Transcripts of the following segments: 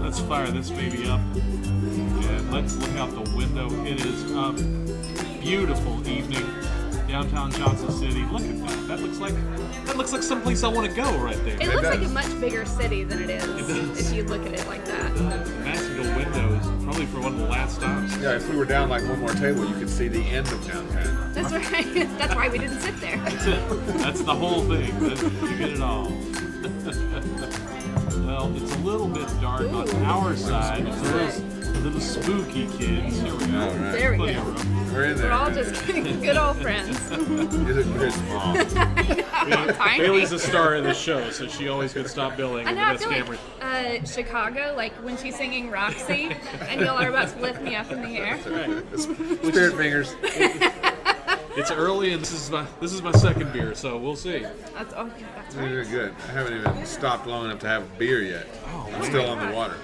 Let's fire this baby up. And let's look out the window. It is a beautiful evening. Downtown Johnson City. Look at that. That looks like someplace I want to go right there. It looks like a much bigger city than it is if you look at it like that. Massive windows, probably for one of the last stops. Yeah, if we were down like one more table, you could see the end of downtown. That's right. That's why we didn't sit there. That's it. That's the whole thing. You get it all. Well, it's a little bit dark on our side. It's a little spooky, kids. Here we go. All right. There we Plenty go. of room. We're in there. We're all just good old friends. You're very small. Tiny. Bailey's the star of the show, so she always gets stop billing. I and know, I the best feel camera. like Chicago, like when she's singing Roxy, and y'all are about to lift me up in the air. Spirit fingers. It's early, and this is my second beer, so we'll see. That's right. You're good. I haven't even stopped long enough to have a beer yet. I'm still on the water.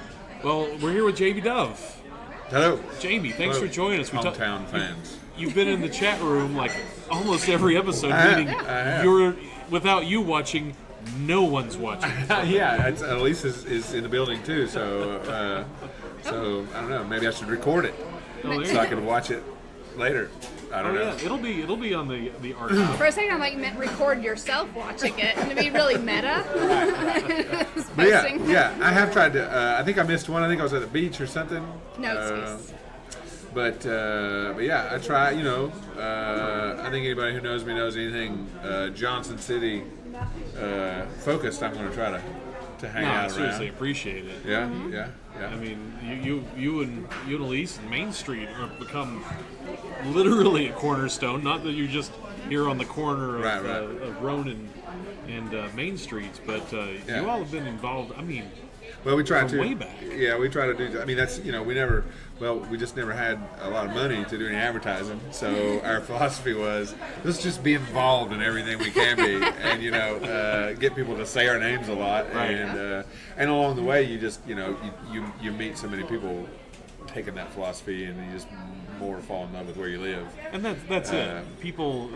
Well, we're here with JB Dove. Hello. Jamie, thanks Hello, for joining us. hometown fans. You've been in the chat room like almost every episode, meaning I have. you're without you watching, no one's watching. Yeah, Elise is in the building too, so I don't know. Maybe I should record it so I can watch it later. I don't know. Yeah, it'll be on the archive. For a second, I thought you meant record yourself watching it, and to be really meta. But yeah, I have tried to. I think I missed one. I think I was at the beach or something. No excuse. But yeah, I try. I think anybody who knows me knows anything Johnson City focused. I'm going to try to hang out seriously, around. appreciate it. Yeah. I mean, you and Elise and Main Street have become literally a cornerstone. Not that you're just here on the corner of Ronan and Main Streets, but you all have been involved. I mean, well, we try to way back. Yeah, we try to do. I mean, that's we just never had a lot of money to do any advertising. So our philosophy was let's just be involved in everything we can be, and get people to say our names a lot, Right. and along the way, you just you meet so many people taking that philosophy, and you just more fall in love with where you live. And that's it. People,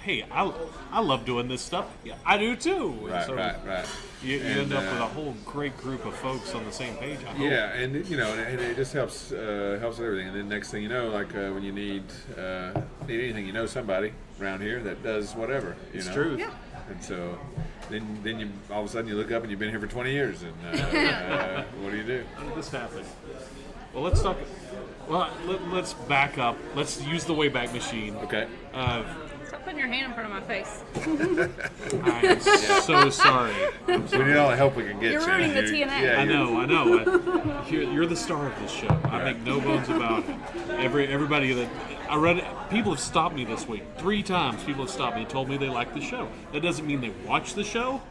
hey, I love doing this stuff. Yeah, I do too. Right, so right. You end up with a whole great group of folks on the same page. I hope. Yeah, and it just helps with everything. And then next thing you know, like when you need anything, somebody around here that does whatever. It's true. Yeah. And so then you all of a sudden you look up and you've been here for 20 years, and what do you do? How did this happen? Well, let's talk. Well, let's back up. Let's use the Wayback Machine. Okay. Stop putting your hand in front of my face. I'm so sorry. We need all the help we can get. You're ruining the TNA. Yeah, I know. You're the star of this show. I make no bones about it. Everybody that I read, people have stopped me this week 3 times. People have stopped me and told me they like the show. That doesn't mean they watch the show.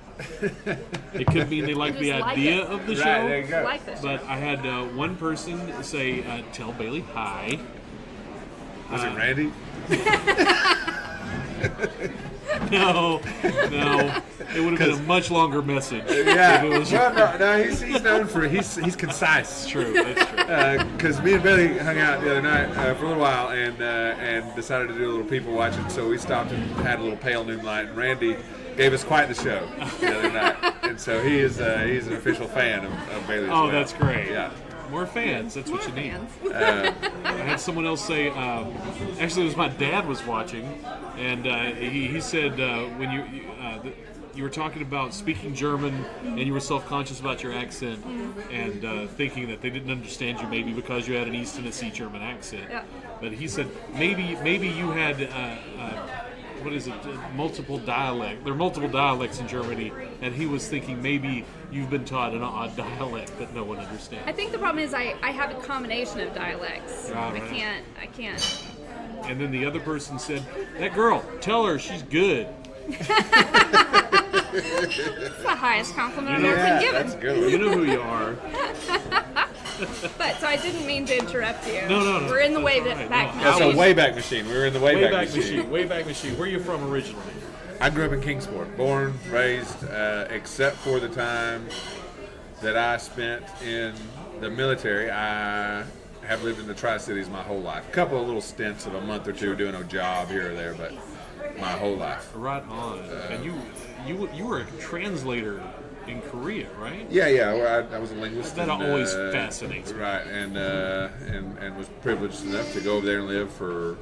It could mean they like the just like idea it. of the Right, show. there you go. Like this. But I had one person say, "Tell Bailey hi." Was it Randy? No. It would have been a much longer message. Yeah. If it was- No, he's known for he's concise. True. That's true. Because me and Billy hung out the other night for a little while and decided to do a little people watching. So we stopped and had a little pale moonlight. And Randy gave us quite the show the other night, and so he's an official fan of Bailey. As well. That's great. Yeah. More fans. That's what you need. Fans. I had someone else say, actually, it was my dad was watching, and he said when you were talking about speaking German and you were self-conscious about your accent and thinking that they didn't understand you maybe because you had an East Tennessee German accent. Yeah. But he said maybe you had multiple dialect. There are multiple dialects in Germany, and he was thinking maybe you've been taught an odd dialect that no one understands. I think the problem is I have a combination of dialects. Right. I can't. And then the other person said, "That girl, tell her she's good." It's the highest compliment I've ever been given. That's good. You know who you are. But so I didn't mean to interrupt you. No. We're in the That's way all right. back. No, That's I a was- Wayback Machine. We were in the Wayback Machine. Wayback Machine. Where are you from originally? I grew up in Kingsport, born, raised, except for the time that I spent in the military. I have lived in the Tri-Cities my whole life. A couple of little stints of a month or two doing a job here or there, but my whole life. Right on. And you were a translator in Korea, right? Yeah. Well, I was a linguist. That and, always fascinates me. Right, and was privileged enough to go over there and live for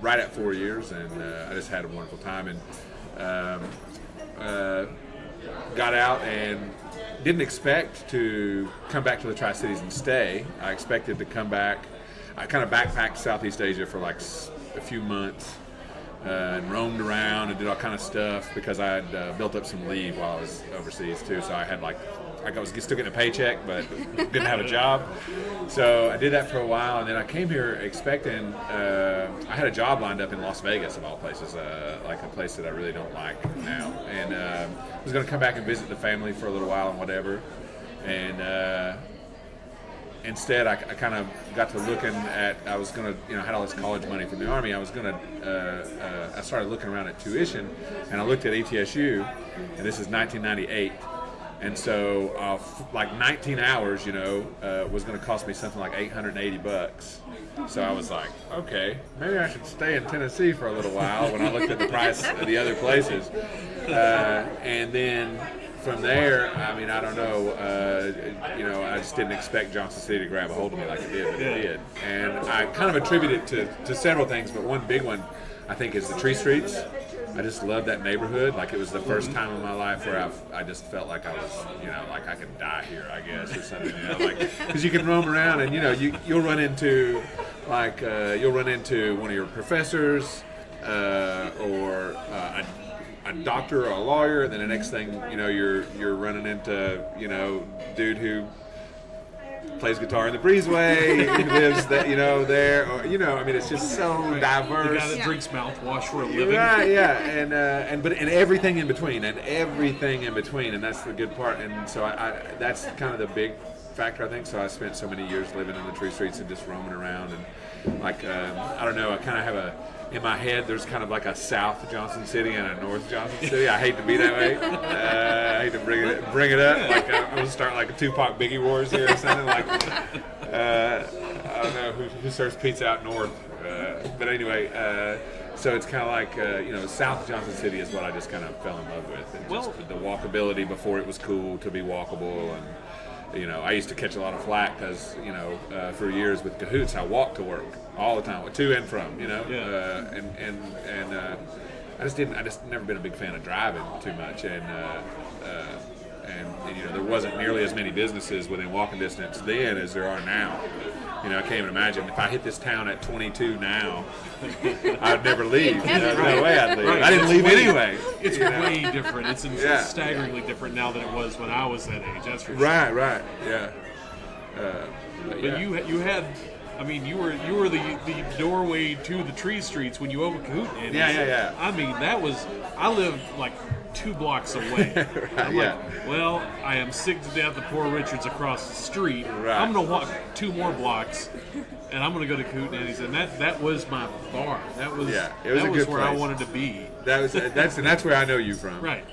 right at 4 years, and I just had a wonderful time, and got out and didn't expect to come back to the Tri-Cities and stay. I expected to come back. I kind of backpacked Southeast Asia for like a few months and roamed around and did all kind of stuff because I had built up some leave while I was overseas too. So I had I was still getting a paycheck, but didn't have a job. So I did that for a while, and then I came here expecting. I had a job lined up in Las Vegas, of all places, like a place that I really don't like now, and was going to come back and visit the family for a little while and whatever. And instead, I kind of got to looking at. I was going to, I had all this college money from the Army. I was going to. I started looking around at tuition, and I looked at ETSU, and this is 1998. And so, like 19 hours, was going to cost me something like $880. So I was like, okay, maybe I should stay in Tennessee for a little while when I looked at the price of the other places. And then from there, I mean, I don't know, I just didn't expect Johnson City to grab a hold of me like it did, but it did. And I kind of attribute it to several things, but one big one, I think, is the tree streets. I just love that neighborhood. Like, it was the first time in my life where I just felt like I was, like I could die here, I guess, or something. Because you can roam around and you'll run into one of your professors or a doctor or a lawyer, and then the next thing you're running into dude who plays guitar in the breezeway, who lives there, or I mean, it's just so diverse. The guy that drinks mouthwash for a living. Right, yeah, and everything in between, and that's the good part. And so I that's kind of the big factor, I think. So I spent so many years living in the tree streets and just roaming around, and I don't know, I kind of have in my head, there's kind of like a South Johnson City and a North Johnson City. I hate to be that way. I hate to bring it up. Like I'm gonna start like a Tupac Biggie Wars here or something. Like I don't know who serves pizza out north, but anyway. So it's kind of like South Johnson City is what I just kind of fell in love with, and just the walkability before it was cool to be walkable. And I used to catch a lot of flack because for years with Cahoots, I walked to work all the time, to and from, and I just never been a big fan of driving too much, and there wasn't nearly as many businesses within walking distance then as there are now. I can't even imagine if I hit this town at 22 now, I'd never leave. There's no way I'd leave. Right. I didn't leave anyway. It's way different. It's staggeringly different now than it was when I was that age. That's for sure. Right. Yeah. But you had. I mean, you were the doorway to the tree streets when you opened Cahootenanny. Yeah. I mean, I lived like 2 blocks away. Right, I'm like, well, I am sick to death of poor Richard's across the street. Right. I'm going to walk 2 more blocks, and I'm going to go to Cahootenanny's, and that was my bar. That was where place. I wanted to be. That's where I know you from. Right.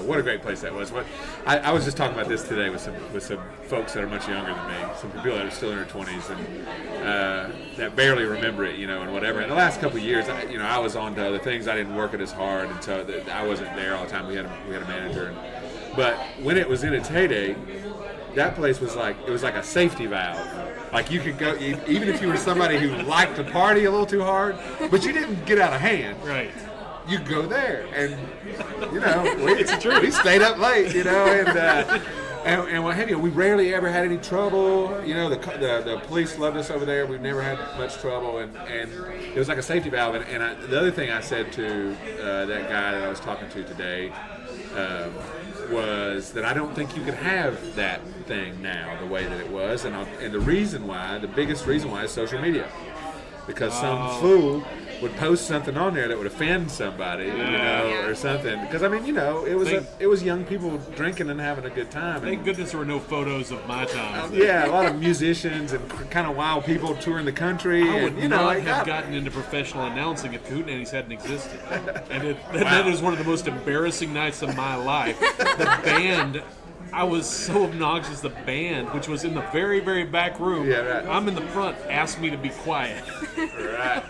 What a great place that was. I was just talking about this today with some folks that are much younger than me, some people that are still in their 20s and that barely remember it, and whatever. In the last couple of years, I was on to other things. I didn't work it as hard, and so I wasn't there all the time. We had a manager, but when it was in its heyday, that place was like a safety valve. Like you could go, even if you were somebody who liked to party a little too hard, but you didn't get out of hand. Right. You go there, and we stayed up late, and what have you. We rarely ever had any trouble. The police loved us over there. We've never had much trouble, and it was like a safety valve. And the other thing I said to that guy that I was talking to today was that I don't think you could have that thing now the way that it was, and the biggest reason why is social media, because some fool would post something on there that would offend somebody, or something. Because I mean, it was young people drinking and having a good time. Thank goodness there were no photos of my time. A lot of musicians and kind of wild people touring the country. I would not have gotten into professional announcing if Cahootenanny's hadn't existed. And that is one of the most embarrassing nights of my life. The band. I was so obnoxious. The band, which was in the very, very back room, I'm in the front, asked me to be quiet. Right.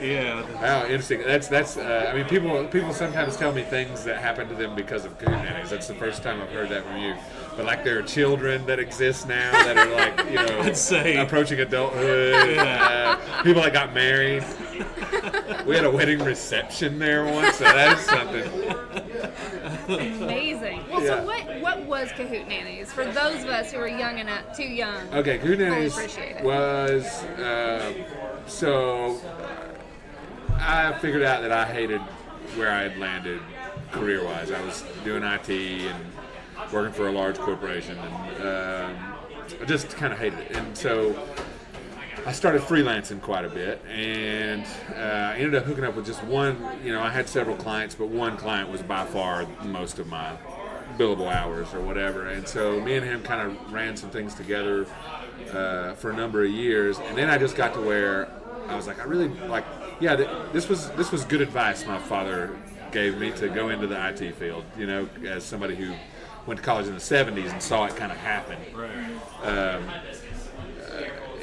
Yeah. Oh, interesting. That's. I mean, people sometimes tell me things that happen to them because of Cahootenannies. That's the first time I've heard that from you. But like, there are children that exist now that are like, I'd say approaching adulthood. Yeah. People that got married. We had a wedding reception there once, so that is something. Amazing. Well, Yeah. so what was Cahootenannies for those of us who are young enough, too young? Okay, Fully Cahootenannies appreciate it. was so I figured out that I hated where I had landed career-wise. I was doing IT and working for a large corporation, and I just kind of hated it. And so I started freelancing quite a bit, and I ended up hooking up with just one. I had several clients, but one client was by far most of my billable hours or whatever. And so me and him kind of ran some things together for a number of years, and then I just got to where I was like, I really like. Yeah, this was good advice my father gave me to go into the IT field. As somebody who went to college in the '70s and saw it kind of happen. Right.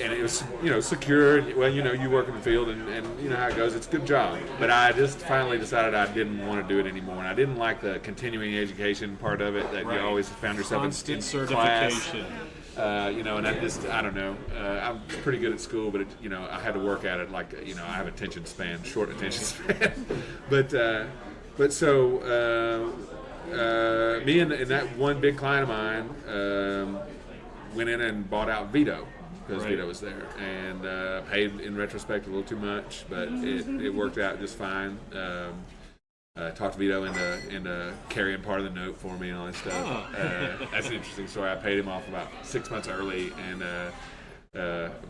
And it was, secure. Well, you work in the field, and you know how it goes. It's a good job. But I just finally decided I didn't want to do it anymore, and I didn't like the continuing education part of it. That Right. you always found yourself Constant in certification. class. And I don't know. I'm pretty good at school, but I had to work at it. Like, I have short attention span. but so me and that one big client of mine went in and bought out Vito. Because Right. Vito was there, and paid in retrospect a little too much, but it worked out just fine. Talked Vito into carrying part of the note for me and all that stuff. That's an interesting story. I paid him off about 6 months early, and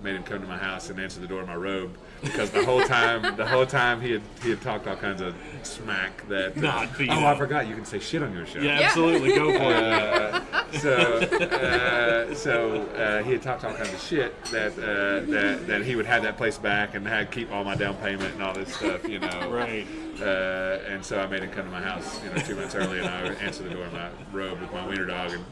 made him come to my house and answer the door in my robe, because the whole time he had talked all kinds of smack that. Not Vito. Oh, I forgot, you can say shit on your show. Yeah, absolutely. Go for it. So he had talked all kinds of shit that he would have that place back and had keep all my down payment and all this stuff, Right. And so I made him come to my house, 2 months early, and I answered the door in my robe with my wiener dog and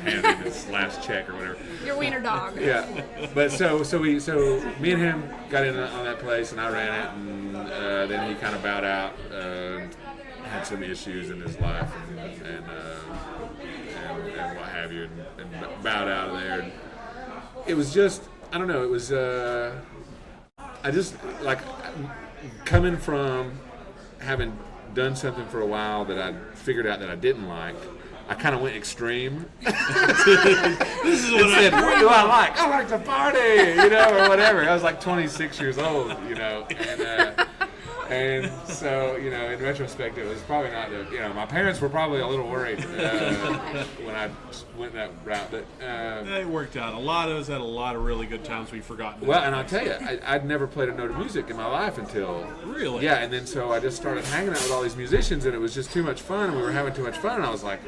handed him his last check or whatever. Your wiener dog. Yeah, but so me and him got in on that place, and I ran it, and then he kind of bowed out, had some issues in his life, and what have you, and bowed out of there. And it was just, I don't know, it was I just like coming from having done something for a while that I figured out that I didn't like. I kind of went extreme. This is what I Said, what do I like? I like to party, or whatever. I was like 26 years old, and so, in retrospect, it was probably not my parents were probably a little worried when I went that route, but It worked out. A lot of us had a lot of really good times we've forgotten. well, and I'll tell you, I'd never played a note of music in my life until Really? yeah, and then so I just started hanging out with all these musicians, and it was just too much fun, and we were having too much fun, and I was like,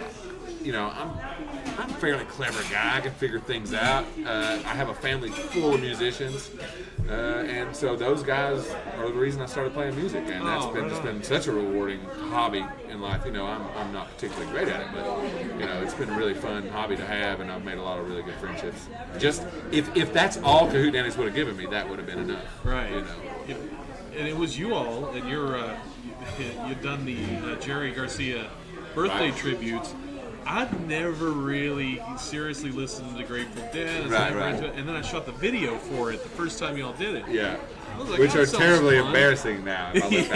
I'm a fairly clever guy. I can figure things out. I have a family full of musicians, and so those guys are the reason I started playing music, and that's been such a rewarding hobby in life. I'm not particularly great at it, but it's been a really fun hobby to have, and I've made a lot of really good friendships. Just if that's all Cahootenannies would have given me, that would have been enough. Right. And it was you all, and you'd done the Jerry Garcia birthday Right. tributes. I'd never really seriously listened to Grateful Dead, and then I shot the video for it the first time y'all did it. Yeah. I was like, Which that are sounds terribly fun. embarrassing now. If I look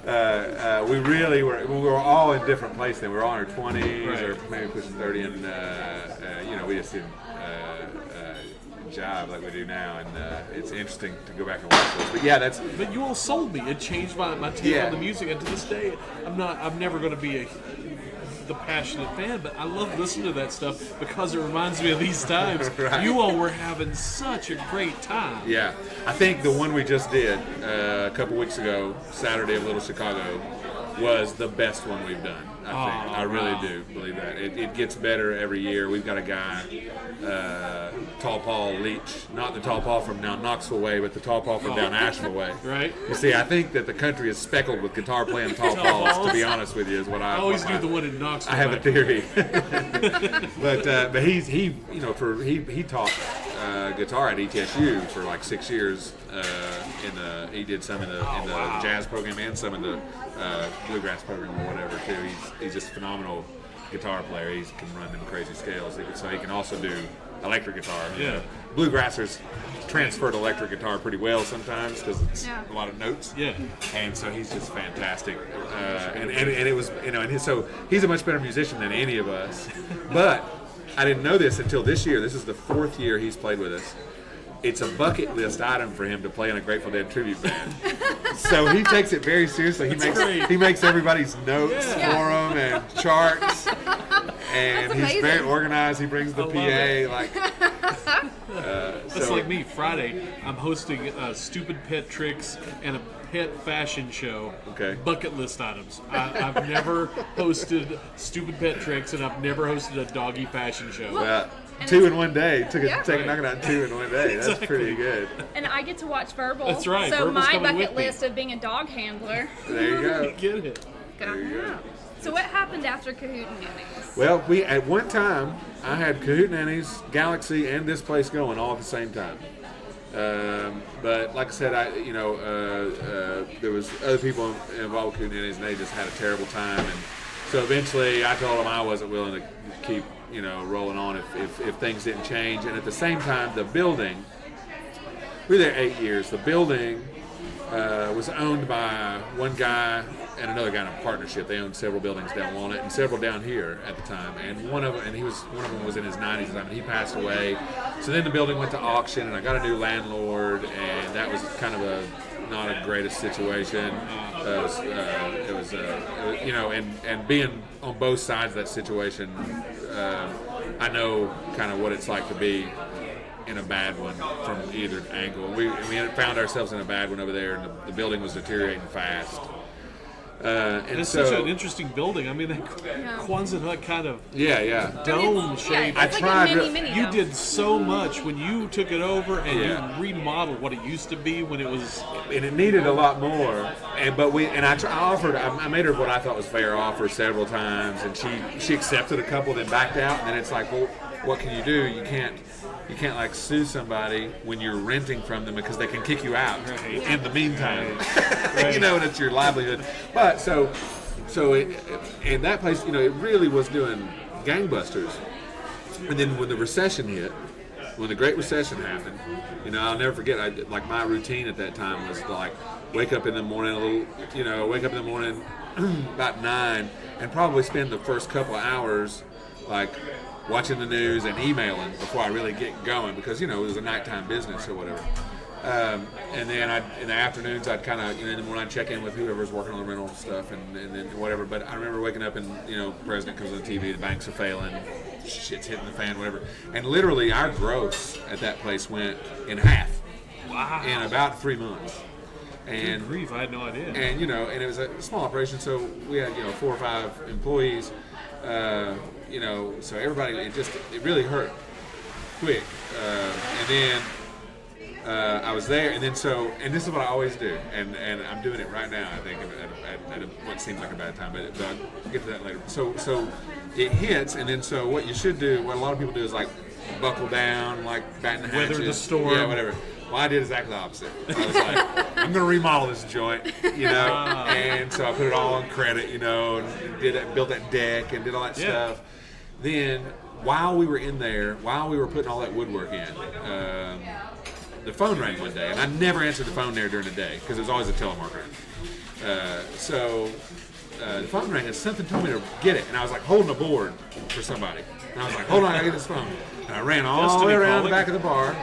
back. We really were. We were all in different places. Then we were all in our 20s, Right. or maybe pushing 30, and we just didn't jive like we do now. And it's interesting to go back and watch those. But yeah, that's. But you all sold me. It changed my take Yeah. on the music, and to this day, I'm never going to be the passionate fan, but I love listening to that stuff because it reminds me of these times. Right. You all were having such a great time. Yeah, I think the one we just did a couple weeks ago, Saturday of Little Chicago, was the best one we've done. I really do believe that. It gets better every year. We've got a guy, Tall Paul Leach, not the Tall Paul from down Knoxville way, but the Tall Paul from down Asheville way. Right. You see, I think that the country is speckled with guitar playing Tall Pauls, to be honest with you, is what I always do the one in Knoxville. I have a theory. but he taught guitar at ETSU for like 6 years. He did some in the jazz program and some in the bluegrass program or whatever too. He's just a phenomenal guitar player. He can run them crazy scales. So he can also do electric guitar. Yeah. Bluegrassers transfer to electric guitar pretty well sometimes because it's Yeah. a lot of notes. Yeah. And so he's just fantastic. And it was, so he's a much better musician than any of us. But I didn't know this until this year. This is the 4th year he's played with us. It's a bucket list item for him to play in a Grateful Dead tribute band. So he takes it very seriously. He makes everybody's notes for him and charts. And he's very organized. He brings the PA. That's like me. Friday, I'm hosting Stupid Pet Tricks and a pet fashion show. Okay. Bucket list items. I've never hosted Stupid Pet Tricks, and I've never hosted a doggy fashion show. Well, 2 in one day. Knocking out 2 in one day. That's Exactly. pretty good. And I get to watch Verbal. That's right. So Verbal's my coming bucket with me. list of being a dog handler. There you go. Get it. Yeah. So what happened after Cahootenanny? Well, at one time, I had Cahootenanny's, Galaxy, and this place going all at the same time. But like I said, there was other people involved with Cahootenanny's, and they just had a terrible time. And so eventually, I told them I wasn't willing to keep, rolling on if things didn't change. And at the same time, the building, we were there 8 years. The building was owned by one guy and another guy in a partnership. They owned several buildings down Walnut and several down here at the time. And one of them was in his 90s at the time, and he passed away. So then the building went to auction, and I got a new landlord, and that was kind of not a greatest situation. And being on both sides of that situation, I know kind of what it's like to be in a bad one from either angle. We found ourselves in a bad one over there, and the building was deteriorating fast. And it's so, such an interesting building. I mean, that Quonset hut kind of dome shape. It's tried like a mini You dome. did so much when you took it over and you remodeled what it used to be when it was. and it needed a lot more. I made her what I thought was fair offer several times, and she accepted a couple, then backed out. And then it's like, well, what can you do? You can't like sue somebody when you're renting from them because they can kick you out in the meantime. Right. And it's your livelihood. But so in that place, it really was doing gangbusters. And then when the recession hit, when the Great Recession happened, I'll never forget. My routine at that time was to wake up in the morning about 9, and probably spend the first couple of hours watching the news and emailing before I really get going, because it was a nighttime business or whatever. And then in the afternoons, I'd kind of, in the morning, I'd check in with whoever's working on the rental stuff and then whatever. But I remember waking up and, President comes on TV, the banks are failing, shit's hitting the fan, whatever. And literally, our gross at that place went in half. Wow. In about 3 months. And Good grief, I had no idea. and and it was a small operation, so we had 4 or 5 employees. So everybody, it really hurt quick. And then I was there, and this is what I always do, and I'm doing it right now, I think, at what seems like a bad time, but I'll get to that later. So it hits, and then so what you should do, what a lot of people do is buckle down, batten the hatches. Weather the storm. Yeah, whatever. Well, I did exactly the opposite. I was like, I'm going to remodel this joint, and so I put it all on credit, and built that deck and did all that stuff. Then, while we were in there, while we were putting all that woodwork in, the phone rang one day, and I never answered the phone there during the day because it was always a telemarketer. The phone rang, and something told me to get it, and I was holding a board for somebody, and I was like, hold on, I gotta get this phone, and I ran all the way around the back of the bar,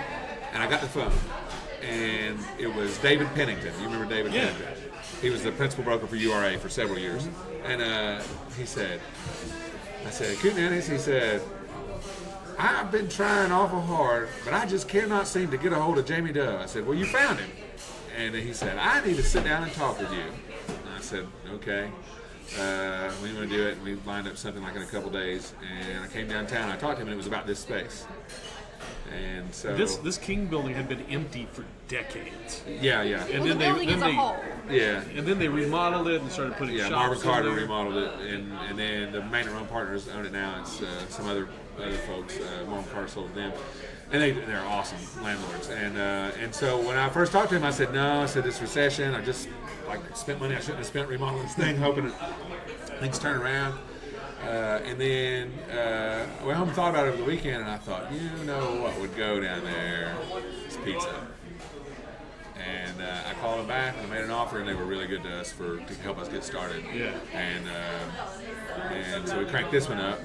and I got the phone, and it was David Pennington. You remember David Pennington? He was the principal broker for URA for several years, and he said, I said, Cahootenanny, he said, I've been trying awful hard, but I just cannot seem to get a hold of Jamie Dove. I said, well, you found him. And he said, I need to sit down and talk with you. And I said, okay. We want to do it, and we lined up something in a couple days. And I came downtown, I talked to him, and it was about this space. And so this King building had been empty for decades. Yeah. And The building as a whole. Yeah. And then they remodeled it and started putting shops Marvin Carter in there. remodeled it, and then the main run partners own it now. It's some other folks. Marvin Carter sold to them. And they're awesome landlords. And so when I first talked to him, I said, no, I said, this recession, I just spent money I shouldn't have spent remodeling this thing, hoping things turn around. And then I went home and thought about it over the weekend, and I thought, you know what would go down there? It's pizza. And I called them back and I made an offer, and they were really good to us to help us get started. Yeah. And so we cranked this one up,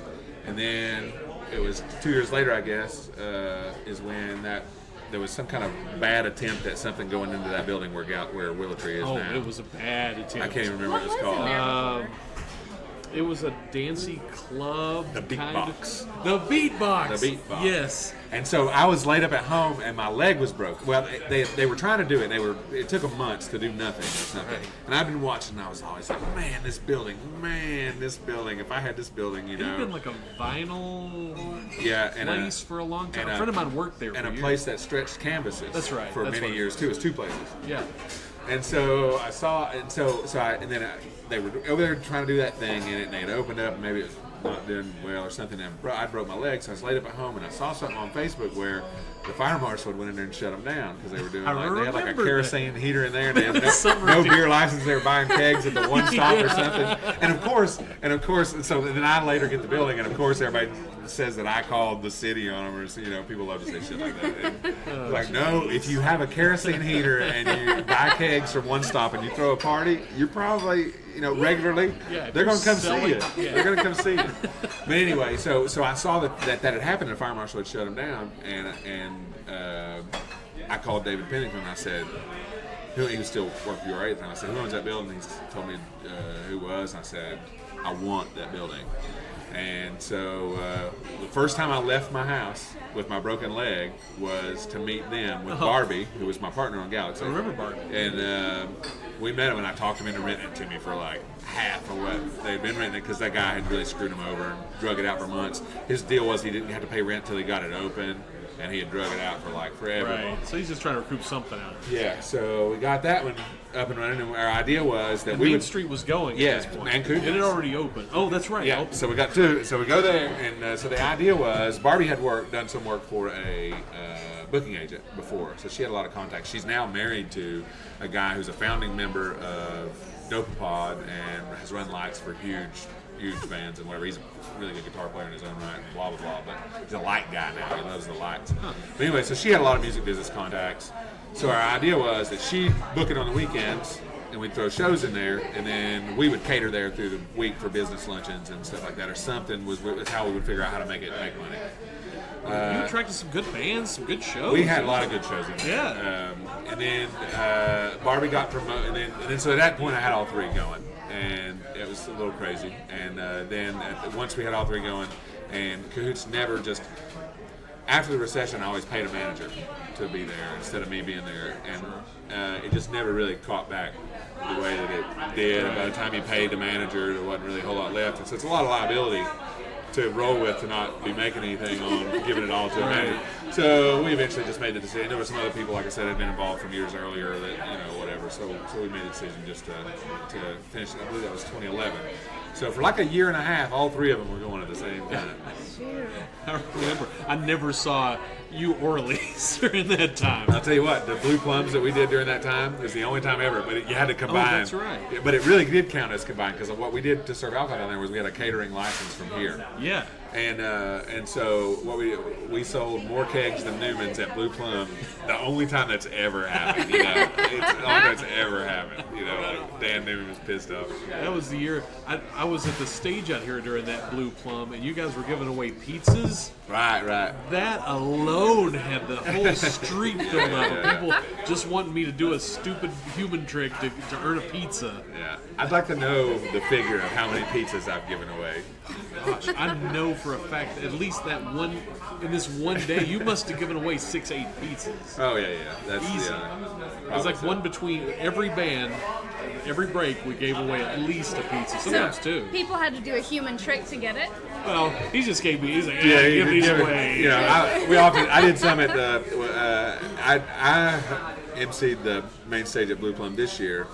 and then it was 2 years later, I guess, is when there was some kind of bad attempt at something going into that building where Willow Tree is now. Oh, it was a bad attempt. I can't even remember what it was What was in called. there? It was a dancey club. The Beatbox. The Beatbox. The Beatbox. Yes. And so I was laid up at home, and my leg was broke. Well, they were trying to do it. It took them months to do nothing. Right. And I've been watching, and I was always like, man, this building. If I had this building, It's been like a vinyl place for a long time. A friend of mine worked there. And for a years. place that stretched canvases. That's right. For That's many what it years too. It was two places. Yeah. And so I saw, they were over there trying to do that thing, and they had opened up, and maybe it was not doing well or something, and I broke my leg, so I was laid up at home, and I saw something on Facebook where the fire marshal went in there and shut them down because they were doing they had like a kerosene heater in there, and they had no beer license. They were buying kegs at the one stop or something, and of course, so then I later get the building, and of course everybody says that I called the city on them, or people love to say shit like that. And, no, if you have a kerosene heater and you buy kegs from one stop and you throw a party, you're probably regularly they're going to come see you. Yeah. They're going to come see you. But anyway, so I saw that had happened, and the fire marshal had shut them down, and I called David Pennington, and I said, he was still working for URA at the time. I said, who owns that building? He told me who was, and I said, I want that building. And so the first time I left my house with my broken leg was to meet them with Barbie, who was my partner on Galaxy. I remember Barbie. And we met him, and I talked him into renting it to me for like half of what they'd been renting it, because that guy had really screwed him over and drug it out for months. His deal was he didn't have to pay rent till he got it open, and he had drug it out for like forever. Right. So he's just trying to recoup something out of it. Yeah, so we got that one up and running, and our idea was that And we Main would Street was going Yeah, at this point. and Cahoots. It had already opened. Oh, that's right. Yeah, so we got two. So we go there, and so the idea was Barbie had done some work for a booking agent before, so she had a lot of contacts. She's now married to a guy who's a founding member of Dopapod and has run lights for huge bands and whatever. He's a really good guitar player in his own right, and blah blah blah. But he's a light guy now. He loves the lights. But anyway, so she had a lot of music business contacts. So our idea was that she'd book it on the weekends, and we'd throw shows in there, and then we would cater there through the week for business luncheons and stuff like that, or something was how we would figure out how to make money. You attracted some good bands, some good shows. We had a lot of good shows in there. Yeah. And then Barbie got promoted, and then so at that point I had all three going, and it was a little crazy. And then once we had all three going, and Cahoots never just. After the recession, I always paid a manager to be there instead of me being there, and it just never really caught back the way that it did. And by the time you paid the manager, there wasn't really a whole lot left. And so it's a lot of liability to roll with, to not be making anything on giving it all to a manager. So we eventually just made the decision. There were some other people, like I said, had been involved from years earlier that, whatever. So we made the decision just to finish it. I believe that was 2011. So for like a year and a half, all three of them were going at the same time. I remember. I never saw you or Elise during that time. I'll tell you what, the Blue Plums that we did during that time is the only time ever, but you had to combine. Oh, that's right. But it really did count as combined, because what we did to serve alcohol down there was we had a catering license from here. Yeah. And so what we sold more kegs than Newman's at Blue Plum. The only time that's ever happened, it's the only time that's ever happened. Like Dan Newman was pissed off. That was the year I was at the stage out here during that Blue Plum, and you guys were giving away pizzas. Right. That alone had the whole street filled up. People just wanting me to do a stupid human trick to earn a pizza. Yeah, I'd like to know the figure of how many pizzas I've given away. Gosh, I know for a fact at least in this one day, you must have given away 6-8 pizzas. Oh yeah, that's easy. It was like one between every band, every break. We gave away at least a pizza, sometimes two. People had to do a human trick to get it. Well, he just gave me. He's like, give these it. away. I did some at the. I emceed the main stage at Blue Plum this year,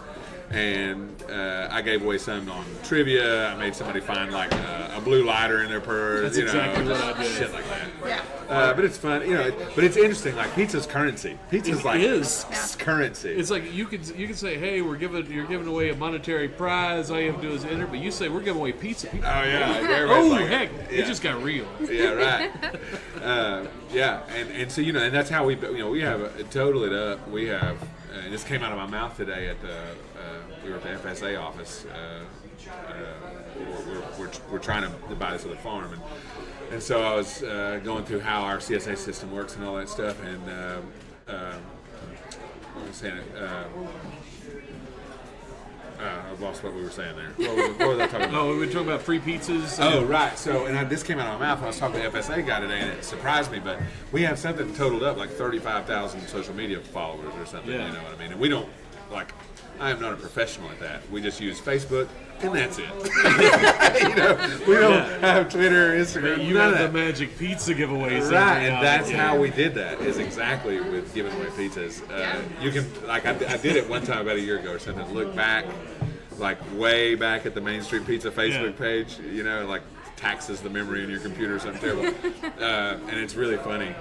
and I gave away some on trivia. I made somebody find like a blue lighter in their purse. That's exactly what I did. Shit like that. Yeah. But it's fun, but it's interesting. Like pizza's currency. Pizza's It like is. currency. It's like you could say, hey, you're giving away a monetary prize. All you have to do is enter. But you say we're giving away pizza. People, Oh yeah. oh Like, heck, it just got real. Yeah, right. And so and that's how we have total it up. We have and this came out of my mouth today at the we were at the FSA office. We're trying to buy this other farm, and so I was going through how our CSA system works and all that stuff, and what was I saying? I lost what we were saying there. What was I talking about? Oh, we were talking about free pizzas. Oh, right. So, this came out of my mouth. I was talking to the FSA guy today, and it surprised me. But we have something totaled up like 35,000 social media followers or something. Yeah. You know what I mean? And we don't I am not a professional at that. We just use Facebook, and that's it. We don't have Twitter, Instagram. You have the magic pizza giveaways. Right, and that's how we did that. Is exactly with giving away pizzas. You can I did it one time about a year ago or something. Look back, like way back at the Main Street Pizza Facebook page. Taxes the memory in your computer or something terrible. And it's really funny,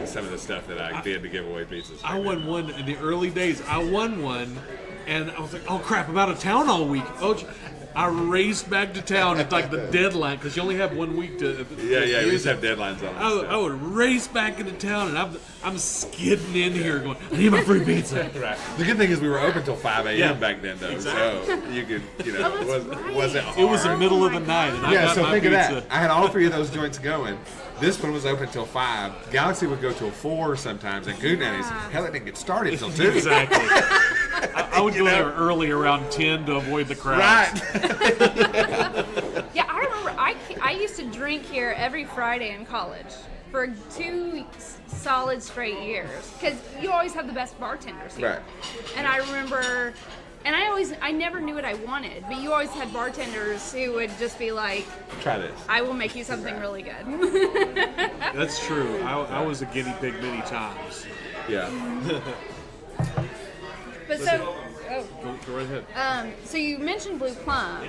some of the stuff that I did to give away pizzas. I won one in the early days. I won one, and I was like, oh crap, I'm out of town all week. I raced back to town at like the deadline because you only have 1 week to. Yeah, we just have deadlines on it. I would race back into town, and I'm skidding in here going, I need my free pizza. Right. The good thing is we were open till 5 a.m. Yeah. back then, though, Exactly. so you could, it wasn't hard. It was the middle of the night, and I got so my think pizza. of that. I had all three of those joints going. This one was open till 5. Galaxy would go till 4 sometimes, and Cahootenanny's, hell, it didn't get started till 2. Exactly. I would go there early around 10 to avoid the crowds. Right. Yeah, I remember I used to drink here every Friday in college for 2 solid straight years because you always have the best bartenders here. Right. And I remember, and I never knew what I wanted, but you always had bartenders who would just be like, Try this. I will make you something really good. That's true. I was a guinea pig many times. Yeah. But so, Go right ahead. so you mentioned Blue Plum,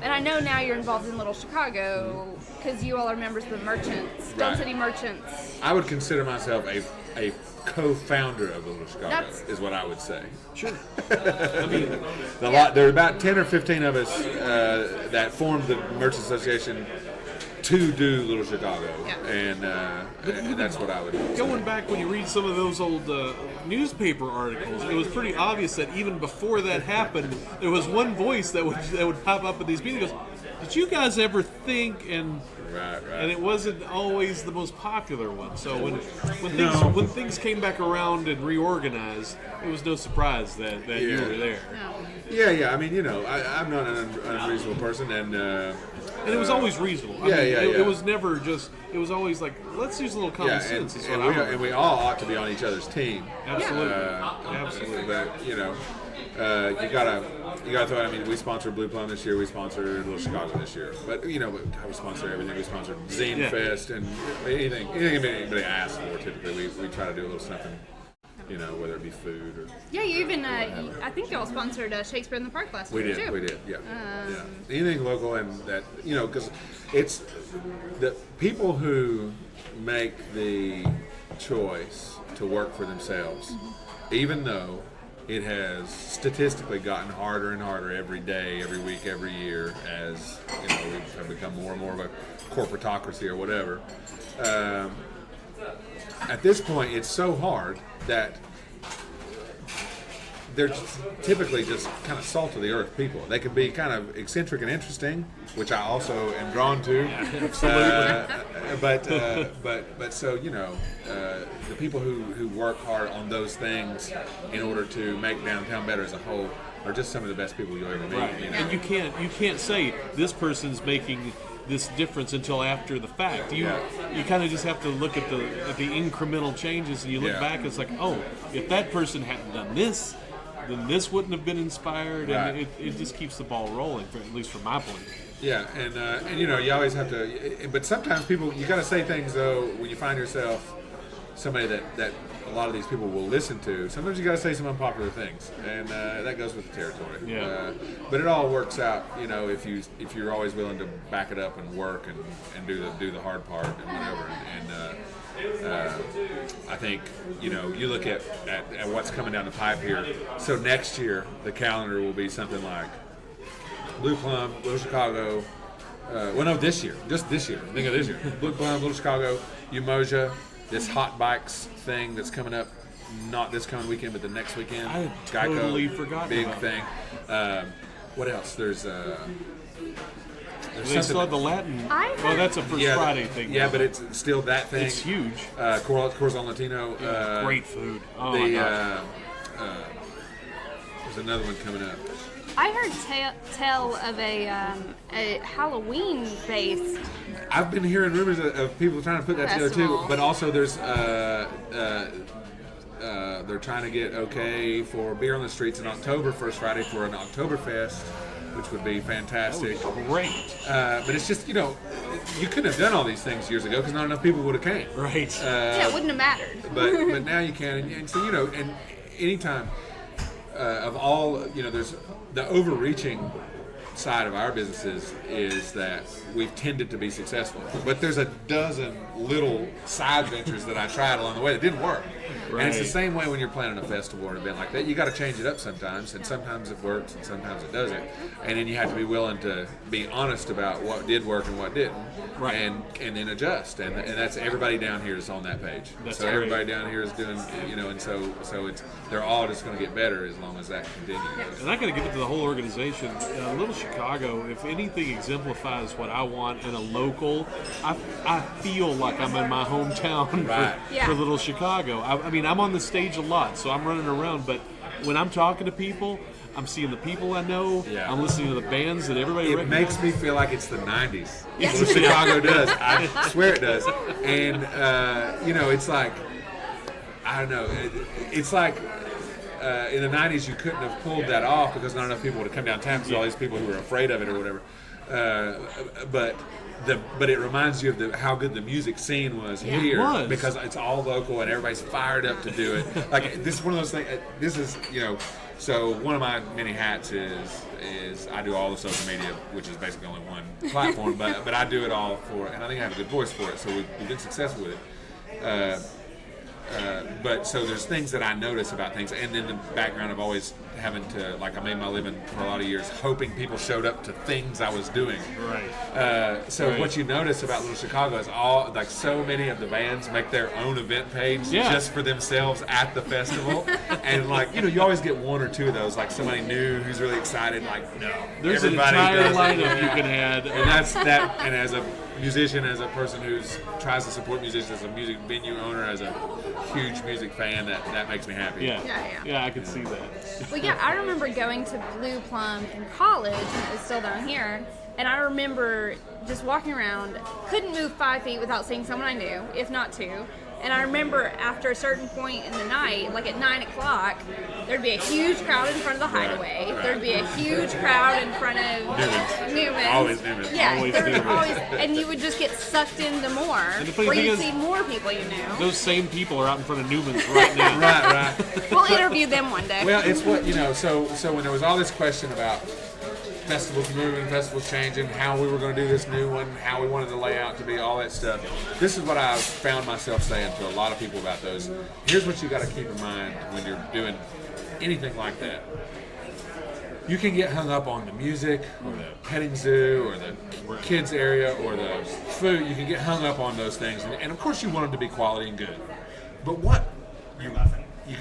and I know now you're involved in Little Chicago because you all are members of the Merchants, Stone Right. City Merchants. I would consider myself a co-founder of Little Chicago, That's- is what I would say. Sure. I mean, There are about 10 or 15 of us that formed the Merchant Association to do Little Chicago, Yeah. and that's what I would say. going back when you read some of those old newspaper articles, it was pretty obvious that even before that happened, there was one voice that would pop up at these meetings. Goes, did you guys ever think Right. And it wasn't always the most popular one. So when things came back around and reorganized, it was no surprise that you were there. No. Yeah. I mean, I'm not an unreasonable person, and And it was always reasonable. It was never just. It was always like, let's use a little common sense. is what I remember. and we all ought to be on each other's team. Absolutely. Absolutely. But you gotta throw it. I mean, we sponsored Blue Plum this year. We sponsored Little Chicago this year. But we sponsor everything. We sponsored Zine Fest and anything anybody asks for. Typically, we try to do a little something. Whether it be food or. Yeah, you even, I think y'all sponsored Shakespeare in the Park last year, too. We did, yeah. Anything local and that, because it's the people who make the choice to work for themselves, even though it has statistically gotten harder and harder every day, every week, every year, as we've become more and more of a corporatocracy or whatever. At this point, it's so hard that they're typically just kind of salt of the earth people. They can be kind of eccentric and interesting, which I also am drawn to. But so the people who work hard on those things in order to make downtown better as a whole are just some of the best people you'll ever meet. Right. And you can't say this person's making this difference until after the fact. You kind of just have to look at the incremental changes, and you look back. It's like, oh, if that person hadn't done this, then this wouldn't have been inspired, and it just keeps the ball rolling, at least from my point of view. Yeah, and you always have to. But sometimes you got to say things though when you find yourself somebody that a lot of these people will listen to. Sometimes you got to say some unpopular things, and that goes with the territory. Yeah. But it all works out, if you're always willing to back it up and work and do the hard part and whatever. I think you look at what's coming down the pipe here. So next year the calendar will be something like Blue Plum, Little Chicago. This year. Just this year. Think of this year. Blue Plum, Little Chicago, Umoja, this hot bikes thing that's coming up, not this coming weekend, but the next weekend. I totally forgot big about thing. What else? There's they still have the Latin. Well, that's a First Friday thing. Yeah, though. but it's still that thing. It's huge. Corazon Latino. Great food. Oh my gosh. There's another one coming up. I heard tell of a Halloween-based. I've been hearing rumors of people trying to put that together too, but also there's they're trying to get okay for beer on the streets in October, first Friday for an Oktoberfest, which would be fantastic. That would be great. But it's just you couldn't have done all these things years ago because not enough people would have came. Right. Yeah, it wouldn't have mattered. But now you can, and so and anytime of all there's the overreaching side of our businesses is that we've tended to be successful, but there's a dozen little side ventures that I tried along the way that didn't work. Right. And it's the same way when you're planning a festival or an event like that. You got to change it up sometimes, and sometimes it works and sometimes it doesn't. And then you have to be willing to be honest about what did work and what didn't, right. and then adjust. And that's everybody down here is on that page. That's so great. everybody down here is doing, and so it's they're all just going to get better as long as that continues. And I got to give it to the whole organization. Little Chicago, if anything exemplifies what I want in a local, I feel like I'm in my hometown Right. for Little Chicago. I mean, I'm on the stage a lot, so I'm running around, but when I'm talking to people, I'm seeing the people I know. Yeah. I'm listening to the bands that everybody It recognizes. makes me feel like it's the 90s. Yes. Little Chicago does. I swear it does. And, it's like, I don't know. It's like in the 90s you couldn't have pulled that off because not enough people would have come downtown because all these people who were afraid of it or whatever. But it reminds you of how good the music scene was here because it's all local and everybody's fired up to do it. Like this is one of those things. This is So one of my many hats is I do all the social media, which is basically only one platform, but I do it all and I think I have a good voice for it. So we've been successful with it. But so there's things that I notice about things, and then the background of always having to, like, I made my living for a lot of years hoping people showed up to things I was doing. Right. So what you notice about Little Chicago is so many of the bands make their own event page just for themselves at the festival, and you always get one or two of those, like somebody new who's really excited. Like, no, there's an entire lineup you can add, and that's that. And as a musician, as a person who tries to support musicians, as a music venue owner, as a huge music fan, that makes me happy. Yeah, I can see that. Well, yeah, I remember going to Blue Plum in college, and it was still down here, and I remember just walking around, couldn't move 5 feet without seeing someone I knew, if not two. And I remember after a certain point in the night, like at 9 o'clock, there'd be a huge crowd in front of the Hideaway. Right. There'd be a huge crowd in front of Newman's. Always Newman's. Yeah, Always there was Newman's. always, and you would just get sucked into more, And the funny where thing you'd is, see more people you knew. Those same people are out in front of Newman's right now. Right. We'll interview them one day. Well, it's what So when there was all this question about festivals moving, festivals changing, how we were going to do this new one, how we wanted the layout to be, all that stuff. This is what I found myself saying to a lot of people about those. Here's what you got to keep in mind when you're doing anything like that. You can get hung up on the music or the petting zoo or the kids area or the food. You can get hung up on those things, and of course you want them to be quality and good. But what you gotta you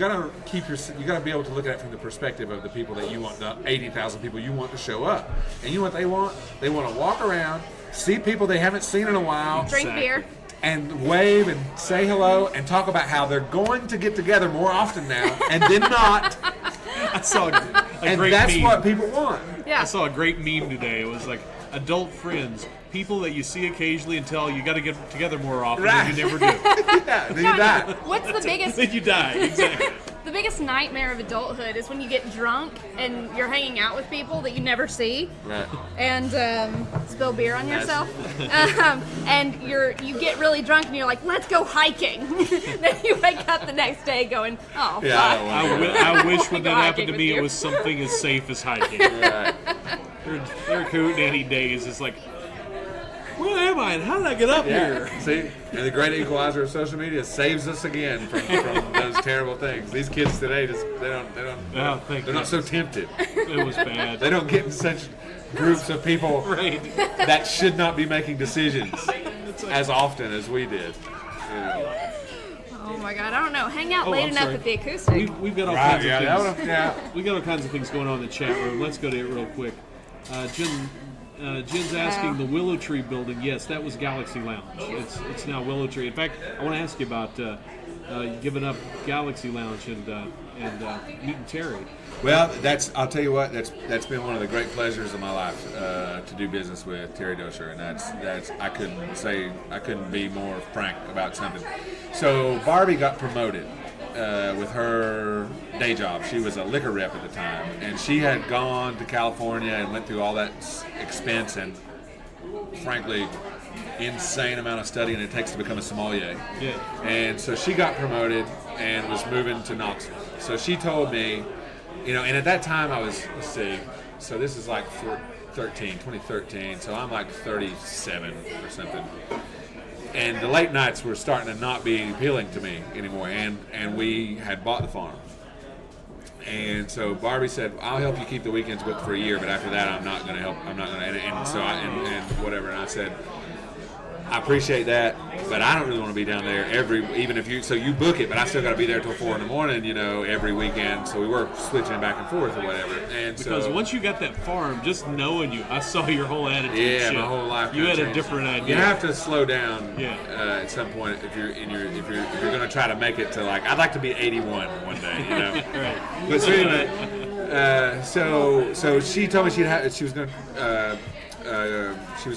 gotta be able to look at it from the perspective of the people that you want, the 80,000 people you want to show up. And you know what they want? They want to walk around, see people they haven't seen in a while, Drink beer. and wave and say hello and talk about how they're going to get together more often now and then not. I saw a And great that's meme. what people want. Yeah. I saw a great meme today. It was like adult friends, people that you see occasionally and tell you got to get together more often, Right. and you never do. Yeah, then you die. What's the biggest? Then you die. Exactly. the biggest nightmare of adulthood is when you get drunk and you're hanging out with people that you never see, Right. and spill beer on yourself, and you get really drunk and you're like, let's go hiking. Then you wake up the next day going, oh fuck. Yeah, I don't want I wish when Go that hiking happened to with me, you. it was something as safe as hiking. Right. Their Cahootenanny days is like, where am I and how did I get up here? Yeah. See, and the great equalizer of social media saves us again from those terrible things. These kids today they're thank not so tempted. It was bad. They don't get in such groups of people Right. that should not be making decisions It's like, as often as we did. You know. Oh my god, I don't know. Hang out Oh, late I'm enough sorry. at the acoustic. we've got all Right, kinds yeah, of things. yeah. We got all kinds of things going on in the chat room. Let's go to it real quick. Jen's asking the Willow Tree building. Yes, that was Galaxy Lounge. It's now Willow Tree. In fact, I want to ask you about giving up Galaxy Lounge and meeting Terry. Well, I'll tell you what, that's been one of the great pleasures of my life to do business with Terry Dosher, and that's I couldn't be more frank about something. So Barbie got promoted with her day job. She was a liquor rep at the time, and she had gone to California and went through all that expense and, frankly, insane amount of studying it takes to become a sommelier. Yeah. And so she got promoted and was moving to Knoxville. So she told me, and at that time I was, let's see, so this is like 2013, so I'm like 37 or something. And the late nights were starting to not be appealing to me anymore, and we had bought the farm. And so Barbie said, "I'll help you keep the weekends booked for a year, but after that, I'm not going to help. I'm not going to." And whatever. And I said, "I appreciate that, but I don't really want to be down there even if you. So you book it, but I still got to be there till 4 a.m. Every weekend. So we were switching back and forth or whatever. And Because so, once you got that farm, just knowing you, I saw your whole attitude. yeah, shift. my whole life. You had changed. a different idea. You have to slow down Yeah. at some point if you're going to try to make it to I'd like to be 81 one day. Right. But so anyway, so she told me she was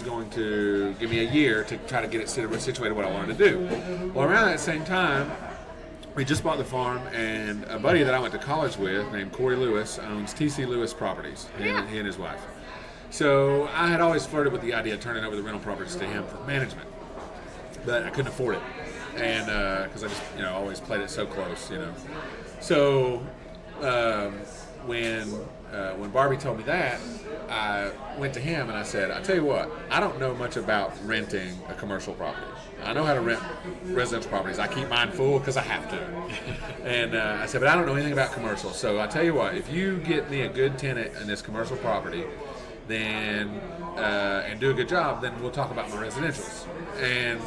going to give me a year to try to get it situated what I wanted to do. Well, around that same time, we just bought the farm, and a buddy that I went to college with named Corey Lewis owns T.C. Lewis Properties, he and his wife. So I had always flirted with the idea of turning over the rental properties to him for management, but I couldn't afford it, and because I just always played it so close, So when Barbie told me that, I went to him and I said, "I tell you what, I don't know much about renting a commercial property. I know how to rent residential properties. I keep mine full because I have to." And I said, "But I don't know anything about commercial. So I tell you what, if you get me a good tenant in this commercial property, then and do a good job, then we'll talk about my residentials." And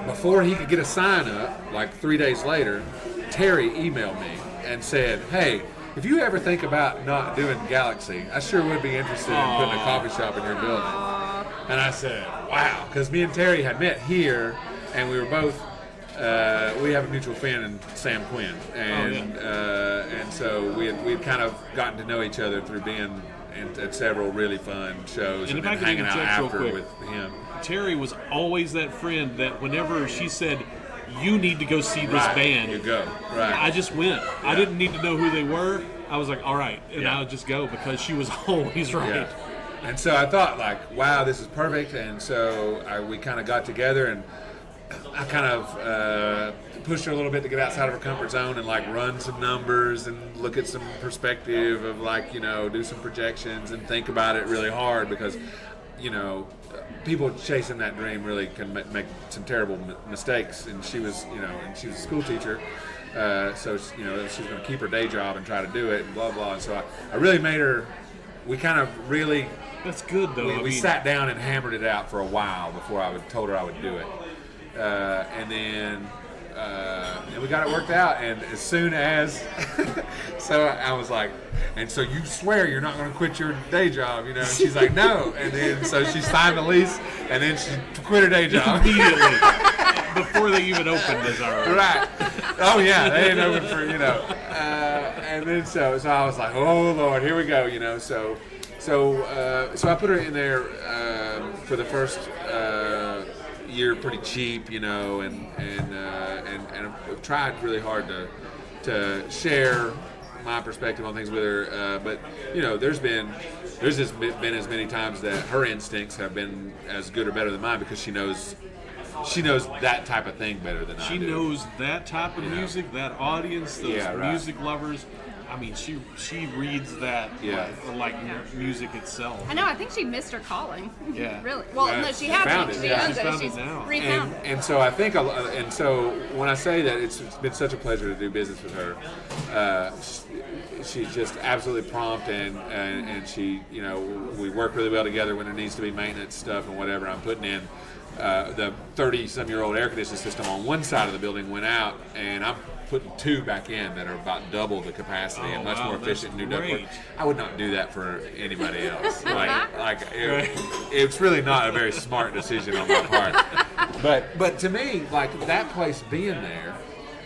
before he could get a sign up, like 3 days later, Terry emailed me and said, "Hey, if you ever think about not doing Galaxy, I sure would be interested in putting a coffee shop in your building." And I said, "Wow," because me and Terry had met here, and we were both, we have a mutual friend in Sam Quinn, and so we had kind of gotten to know each other through being at several really fun shows And and if I then could hanging out interject real after quick. with him. Terry was always that friend that whenever she said, "You need to go see this Right, band," you go, right. I just went. I didn't need to know who they were. I was like, all right, and Yeah. I would just go because she was always right. Yeah. And so I thought, wow, this is perfect. And so we kind of got together, and I kind of pushed her a little bit to get outside of her comfort zone and run some numbers and look at some perspective of do some projections and think about it really hard because, people chasing that dream really can make some terrible mistakes. And she was, and she was a school teacher. So she was going to keep her day job and try to do it and blah, blah. And so I really made her, we kind of really, That's good though. we sat down and hammered it out for a while before told her I would do it. And then we got it worked out. And as soon as, so I was like, "And so you swear you're not going to quit your day job, And she's like, "No." And then so she signed the lease, and then she quit her day job. immediately before they even opened this hour. Right. Oh yeah, they didn't open for and then so I was like, "Oh Lord, here we go," So I put her in there for the first year, pretty cheap, and I've tried really hard to to share my perspective on things with her. But there's just been as many times that her instincts have been as good or better than mine because she knows that type of thing better than I do. She knows that type of music, that audience, those music lovers. I mean, she reads that like music itself. I know. I think she missed her calling. Yeah. Really? Well, no, she hasn't. She She's found it now. Refound it. And so I think, and so when I say that it's been such a pleasure to do business with her, she's just absolutely prompt and she, we work really well together when there needs to be maintenance stuff and whatever. I'm putting in the 30-some-year-old air conditioning system on one side of the building went out, and I'm putting 2 back in that are about double the capacity and much more efficient new ductwork. I would not do that for anybody else. It's really not a very smart decision on my part. But to me, like that place being there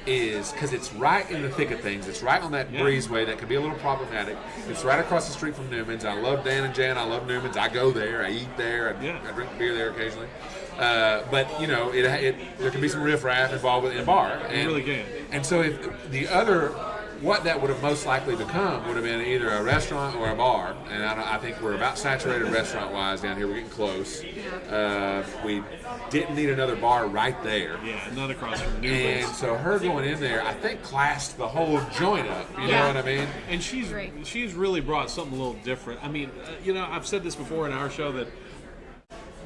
is because it's right in the thick of things. It's right on that breezeway that can be a little problematic. It's right across the street from Newman's. I love Dan and Jan. I love Newman's. I go there. I eat there. I drink beer there occasionally. But there can be some riffraff involved in a bar. It really can. And so if what that would have most likely become would have been either a restaurant or a bar. And I think we're about saturated restaurant-wise down here. We're getting close. We didn't need another bar right there. Yeah, not across from Newman's. And so her going in there, I think, classed the whole joint up. You know what I mean? And she's really brought something a little different. I mean, I've said this before in our show that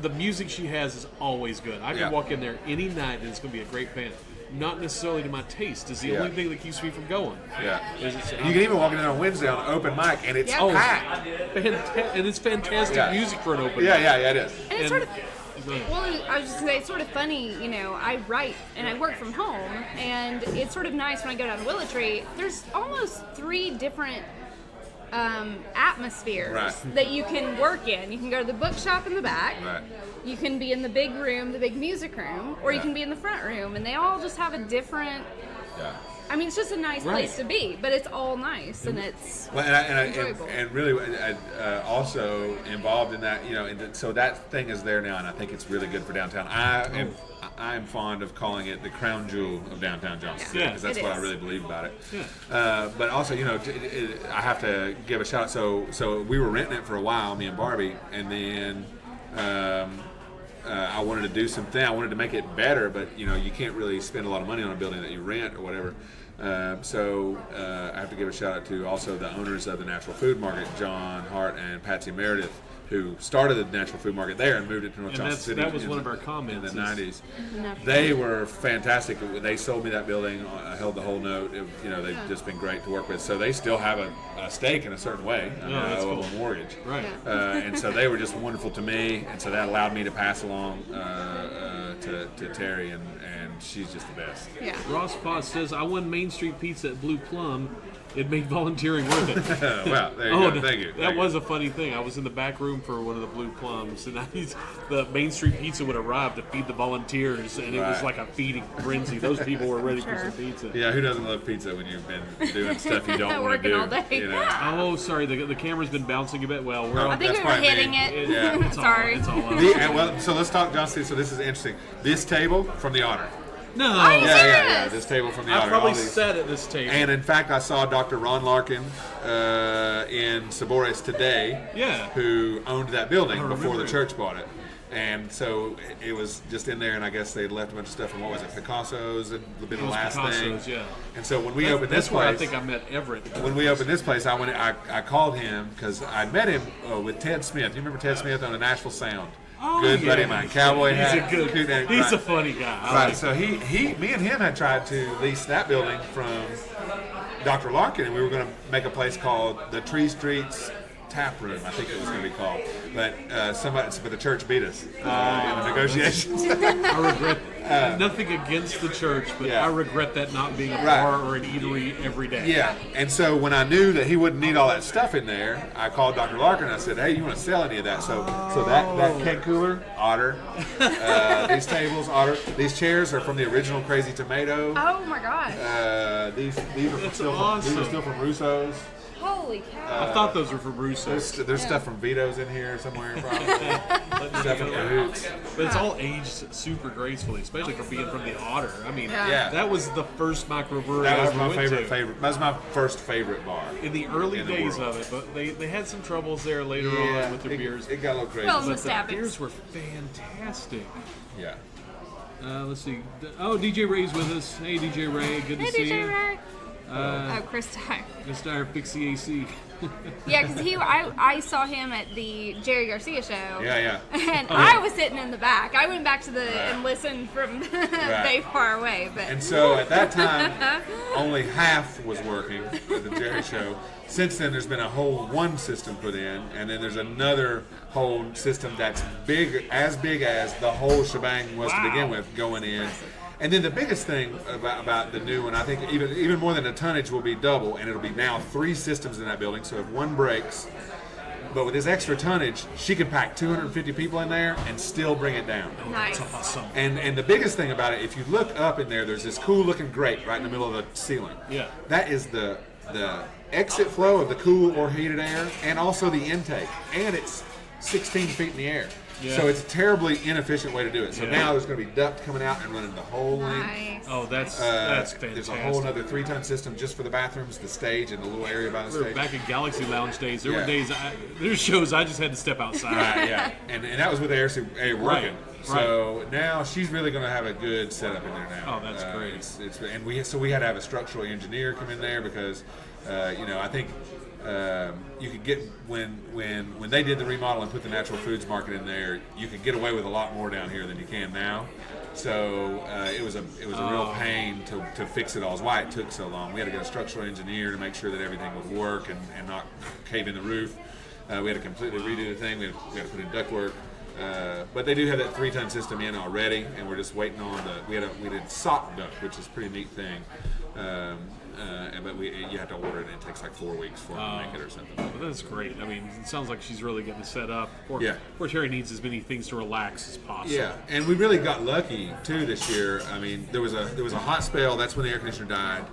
the music she has is always good. I can walk in there any night and it's going to be a great band. Not necessarily to my taste. Is the only thing that keeps me from going. Yeah. You can even walk in there on Wednesday on open mic and it's packed. And it's fantastic music for an open mic. Yeah, it is. And it's sort of, I was just going to say, it's sort of funny, I write and I work from home, and it's sort of nice when I go down to Willow Tree. There's almost 3 different atmospheres that you can work in. You can go to the bookshop in the back. Right. You can be in the big room, the big music room, or you can be in the front room, and they all just have a different. Yeah. I mean, it's just a nice place to be, but it's all nice and it's enjoyable. And really, also involved in that, and so that thing is there now, and I think it's really good for downtown. I'm fond of calling it the crown jewel of downtown Johnson City because that's what I really believe about it. Yeah. But also, I have to give a shout out. So we were renting it for a while, me and Barbie, and then I wanted to do something. I wanted to make it better, but you can't really spend a lot of money on a building that you rent or whatever. So I have to give a shout out to also the owners of the Natural Food Market, John Hart and Patsy Meredith, who started the Natural Food Market there and moved it to North Johnson City. That was one of our comments in the 90s. They were fantastic. They sold me that building. I held the whole note. They've just been great to work with. So they still have a stake in a certain way. That's cool. A mortgage. Right. And so they were just wonderful to me. And so that allowed me to pass along to Terry, and she's just the best. Yeah. Ross Potts says, I won Main Street Pizza at Blue Plum. It made volunteering worth it. Well, there you go. Thank you. That was a funny thing. I was in the back room for one of the Blue Plums, and the Main Street Pizza would arrive to feed the volunteers, and it was like a feeding frenzy. Those people were ready for some pizza. Yeah, who doesn't love pizza when you've been doing stuff you don't want to do? All day. Oh, sorry, the camera's been bouncing a bit. Well, I think we were hitting it. Yeah. Sorry. It's all so let's talk Johnson. So this is interesting. This table from the Honor. No. Yeah. This table from the Honor. I probably sat at this table. And in fact, I saw Dr. Ron Larkin in Sabores today, who owned that building before the church bought it. And so it was just in there, and I guess they left a bunch of stuff from, what was it, Picasso's had been the last thing. Yeah. And so when we opened this place, I think I met Everett. When we opened this place, I called him because I met him with Ted Smith. You remember Ted Smith on the Nashville Sound? Good buddy of mine, cowboy hat. He's a funny guy. So me and him had tried to lease that building from Dr. Larkin, and we were going to make a place called the Tree Streets Tap Room, I think it was going to be called. But but the church beat us in the negotiations. I regret nothing against the church, but I regret that not being a bar or an eatery every day. Yeah, and so when I knew that he wouldn't need all that stuff in there, I called Dr. Larkin and I said, hey, you want to sell any of that? So that keg cooler, Otter. These tables, Otter. These chairs are from the original Crazy Tomato. Oh my gosh. These are still from Russo's. Holy cow. I thought those were from Russo. There's stuff from Vito's in here somewhere, probably. Stuff from Cahoots. But it's all aged super gracefully, especially for being from the Otter. I mean, Yeah. that was the first microbrewery That I was ever my went to. favorite. That was my first favorite bar. In the early in the days world. of it, but they had some troubles there later on with their beers. It got a little crazy. Well, But the Stabbings. beers were fantastic. Yeah. Let's see. Oh, DJ Ray's with us. Hey, DJ Ray. Good to Hey, see DJ you. Ray. Oh, Chris Dyer. Let's start fix the AC. Yeah, because I saw him at the Jerry Garcia show. Yeah. And I was sitting in the back. I went back to and listened from Right. way far away. But And so at that time, only half was working at the Jerry show. Since then, there's been a whole one system put in, and then there's another whole system that's big as the whole shebang was to begin with going in. And then the biggest thing about the new one, I think even more than the tonnage will be double, and it'll be now 3 systems in that building. So if one breaks, but with this extra tonnage, she can pack 250 people in there and still bring it down. nice. That's awesome. And the biggest thing about it, if you look up in there, there's this cool looking grate right in the middle of the ceiling. Yeah. That is the exit flow of the cool or heated air, and also the intake. And it's 16 feet in the air. Yeah. So it's a terribly inefficient way to do it. So Yeah. now there's going to be duct coming out and running the whole length. Nice. Oh, that's fantastic. There's a whole other 3-ton system just for the bathrooms, the stage, and the little area by the We were stage. back in Galaxy Lounge days. There were Yeah. days, there's shows I just had to step outside. Right, yeah. And that was with air working. Right. So now she's really going to have a good setup in there now. Oh, that's great. And we had to have a structural engineer come in there because, I think you could get when they did the remodel and put the natural foods market in there, you could get away with a lot more down here than you can now. So it was a real pain to fix it all. It's why it took so long. We had to get a structural engineer to make sure that everything would work and not cave in the roof. We had to completely redo the thing. We had to put in ductwork. But they do have that 3-ton system in already, and we're just waiting on we did sock duct, which is a pretty neat thing. But you have to order it, and it takes like 4 weeks for them to make it or something. Well, that's great. I mean, it sounds like she's really getting it set up. Poor Terry needs as many things to relax as possible. Yeah, and we really got lucky too this year. I mean, there was a hot spell. That's when the air conditioner died.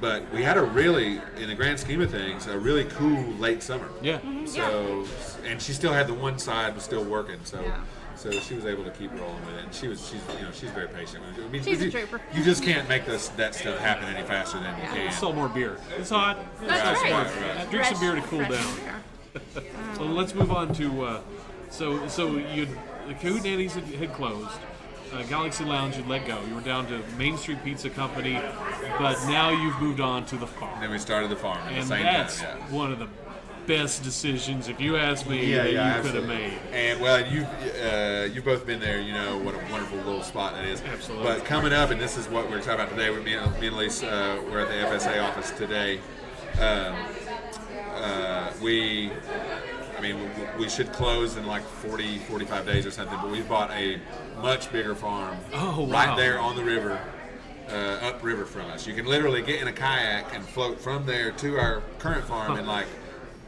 But we had in the grand scheme of things, a really cool late summer. Yeah. So, and she still had the one side was still working. So. Yeah. So she was able to keep rolling with it, and she's very patient. I mean, She's a trooper. You just can't make that stuff happen any faster than you can. Sell more beer. It's hot. That's Right, right. right. Drink some beer to cool Fresh down. beer. So let's move on to so the Cahootenannies had closed. Galaxy Lounge had let go. You were down to Main Street Pizza Company, but now you've moved on to the farm. And then we started the farm at And the same that's time. Yeah. one of the best decisions, if you ask me, that you could have made. And well, you've both been there. You know what a wonderful little spot that is. Absolutely. But coming up, and this is what we're talking about today. Me and Elise, we're at the FSA office today. We should close in like 40, 45 days or something. But we bought a much bigger farm right there on the river. Upriver from us. You can literally get in a kayak and float from there to our current farm in like,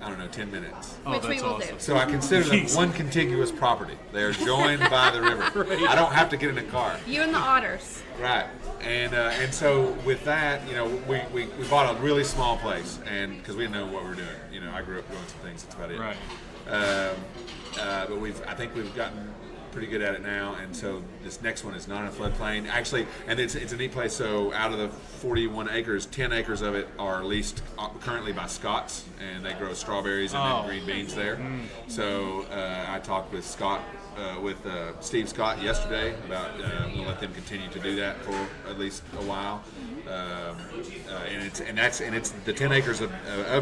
I don't know, 10 minutes. Oh, Which we that's will awesome. do. So I consider them one contiguous property. They are joined by the river. Right. I don't have to get in a car. You and the otters. Right. And so with that, we bought a really small place, and because we didn't know what we were doing. I grew up doing some things. That's about it. Right. But I think we've gotten pretty good at it now, and so this next one is not in a floodplain. Actually, and it's a neat place. So out of the 41 acres, 10 acres of it are leased currently by Scott's, and they grow strawberries and then green beans there. So I talked with Steve Scott yesterday about we'll let them continue to do that for at least a while. And it's the 10 acres of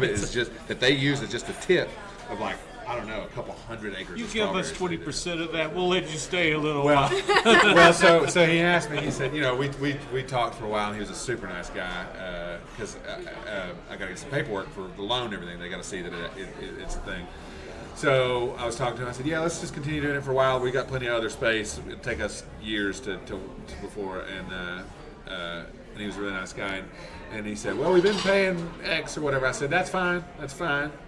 it is just that they use as just a tip of like, I don't know, a couple hundred acres. You of give us strawberries. 20% of that, we'll let you stay a little while. Well, so he asked me. He said, we talked for a while, and he was a super nice guy because I got to get some paperwork for the loan and everything. They got to see that it's a thing. So I was talking to him. I said, let's just continue doing it for a while. We got plenty of other space. It'll take us years to before. And he was a really nice guy. And he said, well, we've been paying X or whatever. I said, that's fine. I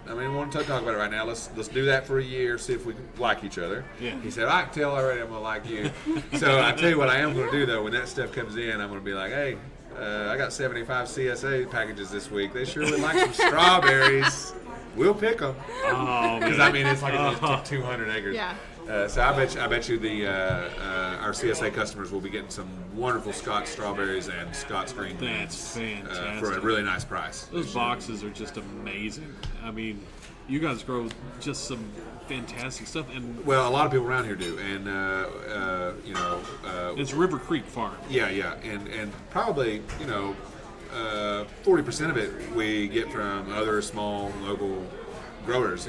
mean, we want to talk about it right now. Let's do that for a year, see if we can like each other. Yeah. He said, I can tell already I'm going to like you. So I tell you what I am going to do, though. When that stuff comes in, I'm going to be like, hey, I got 75 CSA packages this week. They sure would like some strawberries. We'll pick them. Oh, Because I mean, it's like 200 acres. Yeah. So I bet you our CSA customers will be getting some wonderful Scott's strawberries and Scott's green beans. That's fantastic. For a really nice price. Those boxes are just amazing. I mean, you guys grow just some fantastic stuff, and Well, a lot of people around here do, and it's River Creek Farm. yeah, and probably 40% of it we get from other small local growers.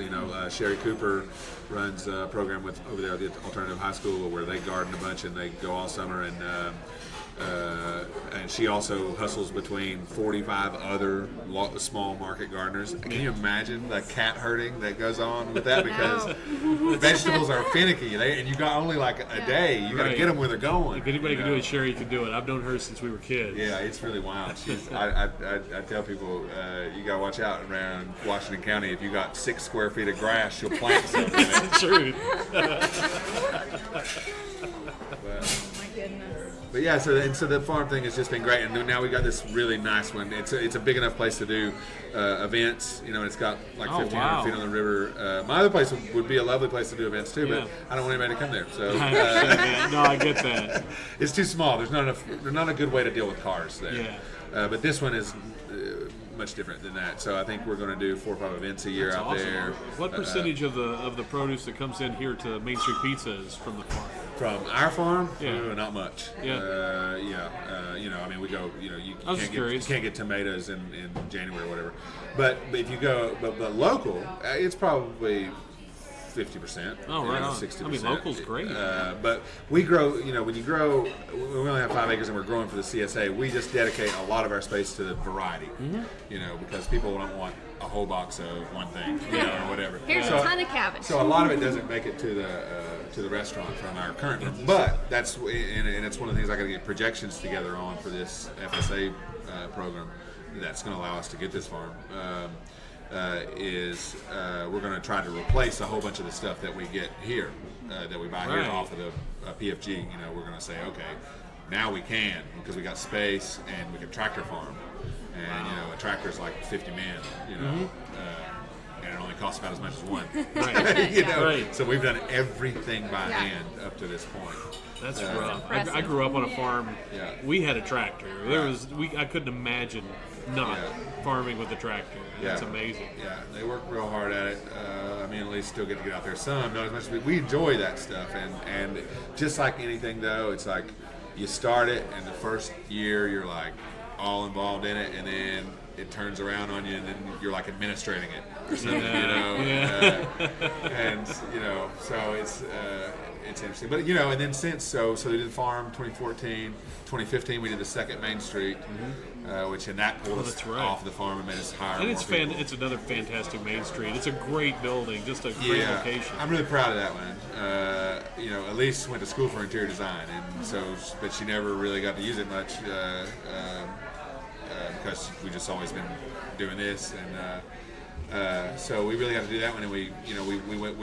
Sherry Cooper runs a program over there at the Alternative High School where they garden a bunch and they go all summer, and she also hustles between 45 other small market gardeners. Can you imagine the cat herding that goes on with that? Because vegetables are finicky, and you got only like a day. You got to get them where they're going. If anybody can do it, Sherry can do it. I've known her since we were kids. Yeah, it's really wild. I tell people, you got to watch out around Washington County. If you got 6 square feet of grass, she'll plant something in it. It's the truth. My goodness. But yeah, so the farm thing has just been great, and now we got this really nice one. It's a big enough place to do events, and it's got like 1,500 feet on the river. My other place would be a lovely place to do events too, but I don't want anybody to come there. So No, I get that. it's too small. There's not a good way to deal with cars there. Yeah. But this one is much different than that. So I think we're going to do 4 or 5 events a year That's out awesome. there. What percentage of the produce that comes in here to Main Street Pizza is from the farm? From our farm, Yeah. not much. Yeah. I mean, we go. You I was just curious. can't get tomatoes in January or whatever. But if you go, but local, it's probably 50%. Oh, right on. 60%. I mean, local's great. But we grow. When you grow, we only have 5 acres and we're growing for the CSA. We just dedicate a lot of our space to the variety. Because people don't want a whole box of one thing, or whatever. Here's a ton of cabbage. So a lot of it doesn't make it to the restaurant from our current room, but that's and it's one of the things I got to get projections together on for this FSA program. That's going to allow us to get this farm. We're going to try to replace a whole bunch of the stuff that we get here, that we buy here off of the PFG. We're going to say, okay, now we can, because we got space and we can tractor farm, and a tractor's like 50 men, and it only costs about as much as one. Right. So we've done everything by hand up to this point. That's rough. impressive. I grew up on a farm. Yeah. We had a tractor. I couldn't imagine not farming with a tractor. That's amazing. Yeah, they work real hard at it. At least still get to get out there some, not as much as we enjoy that stuff. And just like anything, though, it's like you start it, and the first year you're like all involved in it, and then it turns around on you, and then you're like administrating it or something, and so it's interesting. But and then since so we did the farm 2014, 2015 we did the second Main Street, which in that pulled us off the farm and made us hire. And more people. it's another fantastic Main Street. It's a great building, just a great location. I'm really proud of that one. Elise went to school for interior design, and but she never really got to use it much because we just always been doing this, and so we really got to do that one. And we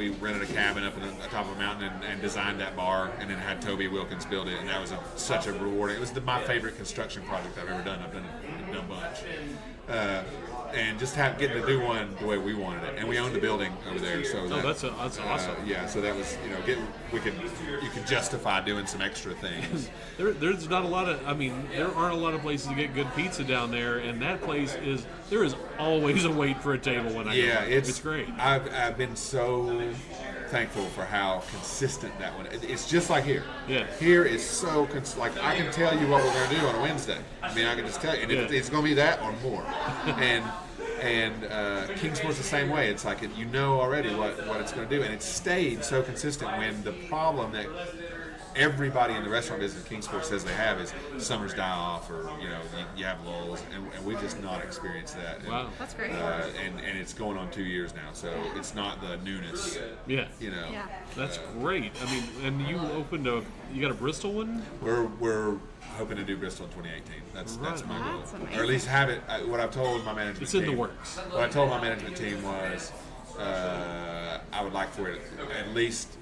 rented a cabin up on the top of a mountain and designed that bar, and then had Toby Wilkins build it, and that was such a rewarding. It was my favorite construction project I've ever done. I've done a bunch. And just getting to do one the way we wanted it, and we owned the building over there. So that's awesome. Yeah, so that was you could justify doing some extra things. There's not a lot of. There aren't a lot of places to get good pizza down there, and that place there is always a wait for a table when I go. It's great. I've been so thankful for how consistent that one. It's just like here. Yeah. Here is so like I can tell you what we're going to do on a Wednesday. I can just tell you, and it's going to be that or more. And Kingsport's the same way. It's like already what it's going to do, and it's stayed so consistent. When the problem that everybody in the restaurant business in Kingsport says they have is summers die off, or you have lulls, and we've just not experienced that. Wow, that's great. And it's going on 2 years now, so it's not the newness. Yeah. Yeah. That's great. And you got a Bristol one? We're hoping to do Bristol in 2018. That's my goal, That's amazing. or at least have it. What I've told my management It's team. in the works. What I told my management team was I would like for it at least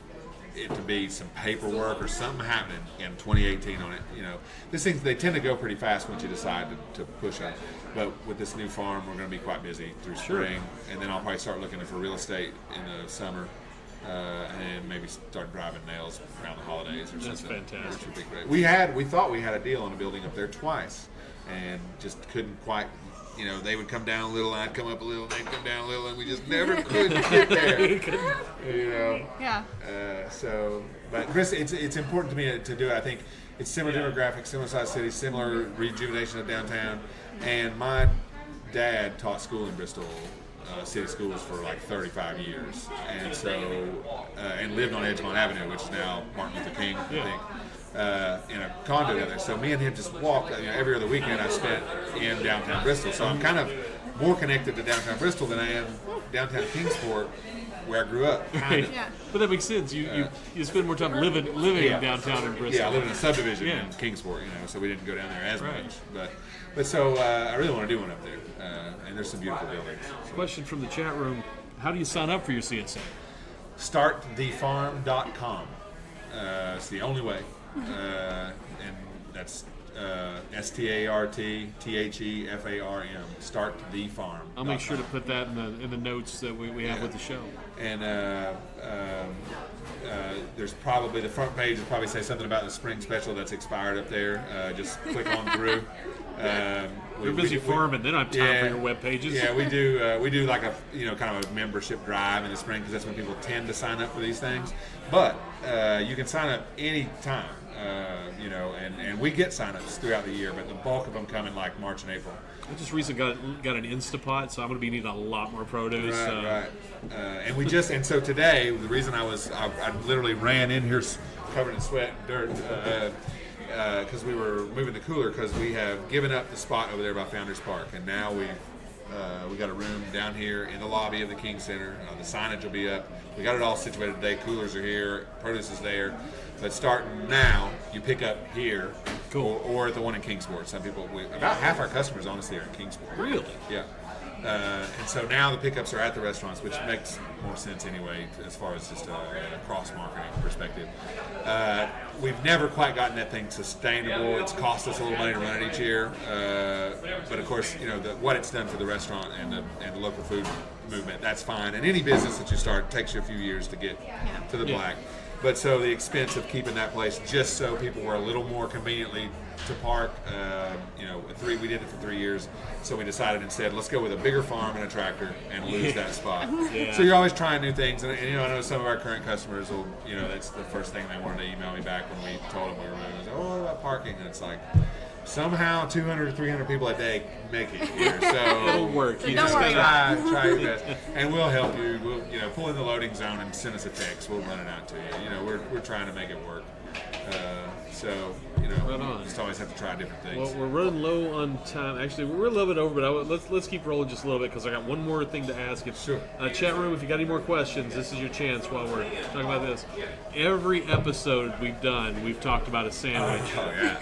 it to be some paperwork or something happening in 2018 on it. These things, they tend to go pretty fast once you decide to push up. But with this new farm, we're going to be quite busy through spring, and then I'll probably start looking for real estate in the summer, and maybe start driving nails around the holidays or something. That's fantastic. Which would be great. We thought we had a deal on a building up there twice, and just couldn't quite. They would come down a little, I'd come up a little, they'd come down a little, and we just never could get there. Yeah. But Chris, it's important to me to do it. I think it's similar demographics, similar size cities, similar rejuvenation of downtown. And my dad taught school in Bristol city schools for like 35 years, and and lived on Edgemont Avenue, which is now Martin Luther King, I think. In a condo down there. So me and him just walked. Every other weekend I spent in downtown Bristol. So I'm kind of more connected to downtown Bristol than I am downtown Kingsport, where I grew up. Kind of. Yeah. But that makes sense. You spend more time living downtown in Bristol. Yeah, I live in a subdivision in Kingsport, so we didn't go down there as much. But so I really want to do one up there. And there's some beautiful buildings. Question from the chat room: how do you sign up for your CNC? Startthefarm.com. It's the only way. And that's StartTheFarm. Start the farm. I'll make sure to put that in the notes that we have with the show. And there's probably the front page will probably say something about the spring special that's expired up there. Just click on through. You're busy farming, then I have time for your web pages. Yeah, we do like a kind of a membership drive in the spring because that's when people tend to sign up for these things. But you can sign up any time. And we get signups throughout the year, but the bulk of them come in like March and April. I just recently got an Instapot, so I'm going to be needing a lot more produce. Right. And so today, the reason I literally ran in here covered in sweat and dirt because we were moving the cooler because we have given up the spot over there by Founders Park, and now we got a room down here in the lobby of the King Center. The signage will be up. We got it all situated today. Coolers are here. Produce is there. But starting now, you pick up here, or at the one in Kingsport. Some people, about half our customers, honestly, are in Kingsport. Really? Yeah. And so now the pickups are at the restaurants, which makes more sense anyway, as far as just a cross-marketing perspective. We've never quite gotten that thing sustainable. It's cost us a little money to run it each year. But of course, what it's done for the restaurant and the local food movement, that's fine. And any business that you start takes you a few years to get to the black. But so the expense of keeping that place just so people were a little more conveniently to park, we did it for 3 years. So we decided instead, let's go with a bigger farm and a tractor and lose that spot. Yeah. So you're always trying new things. And I know some of our current customers will, that's the first thing they wanted to email me back when we told them we were moving. What about parking? And it's like, somehow 200 to 300 people a day make it here. So it'll work. You just try your best. And we'll help you. We'll, pull in the loading zone and send us a text. We'll run it out to you. We're trying to make it work. Right on. Just always have to try different things. Well, we're running low on time. Actually, we're a little bit over, but let's keep rolling just a little bit because I got one more thing to ask. Sure. Chat room, if you got any more questions, this is your chance while we're talking about this. Every episode we've done, we've talked about a sandwich. Oh yeah.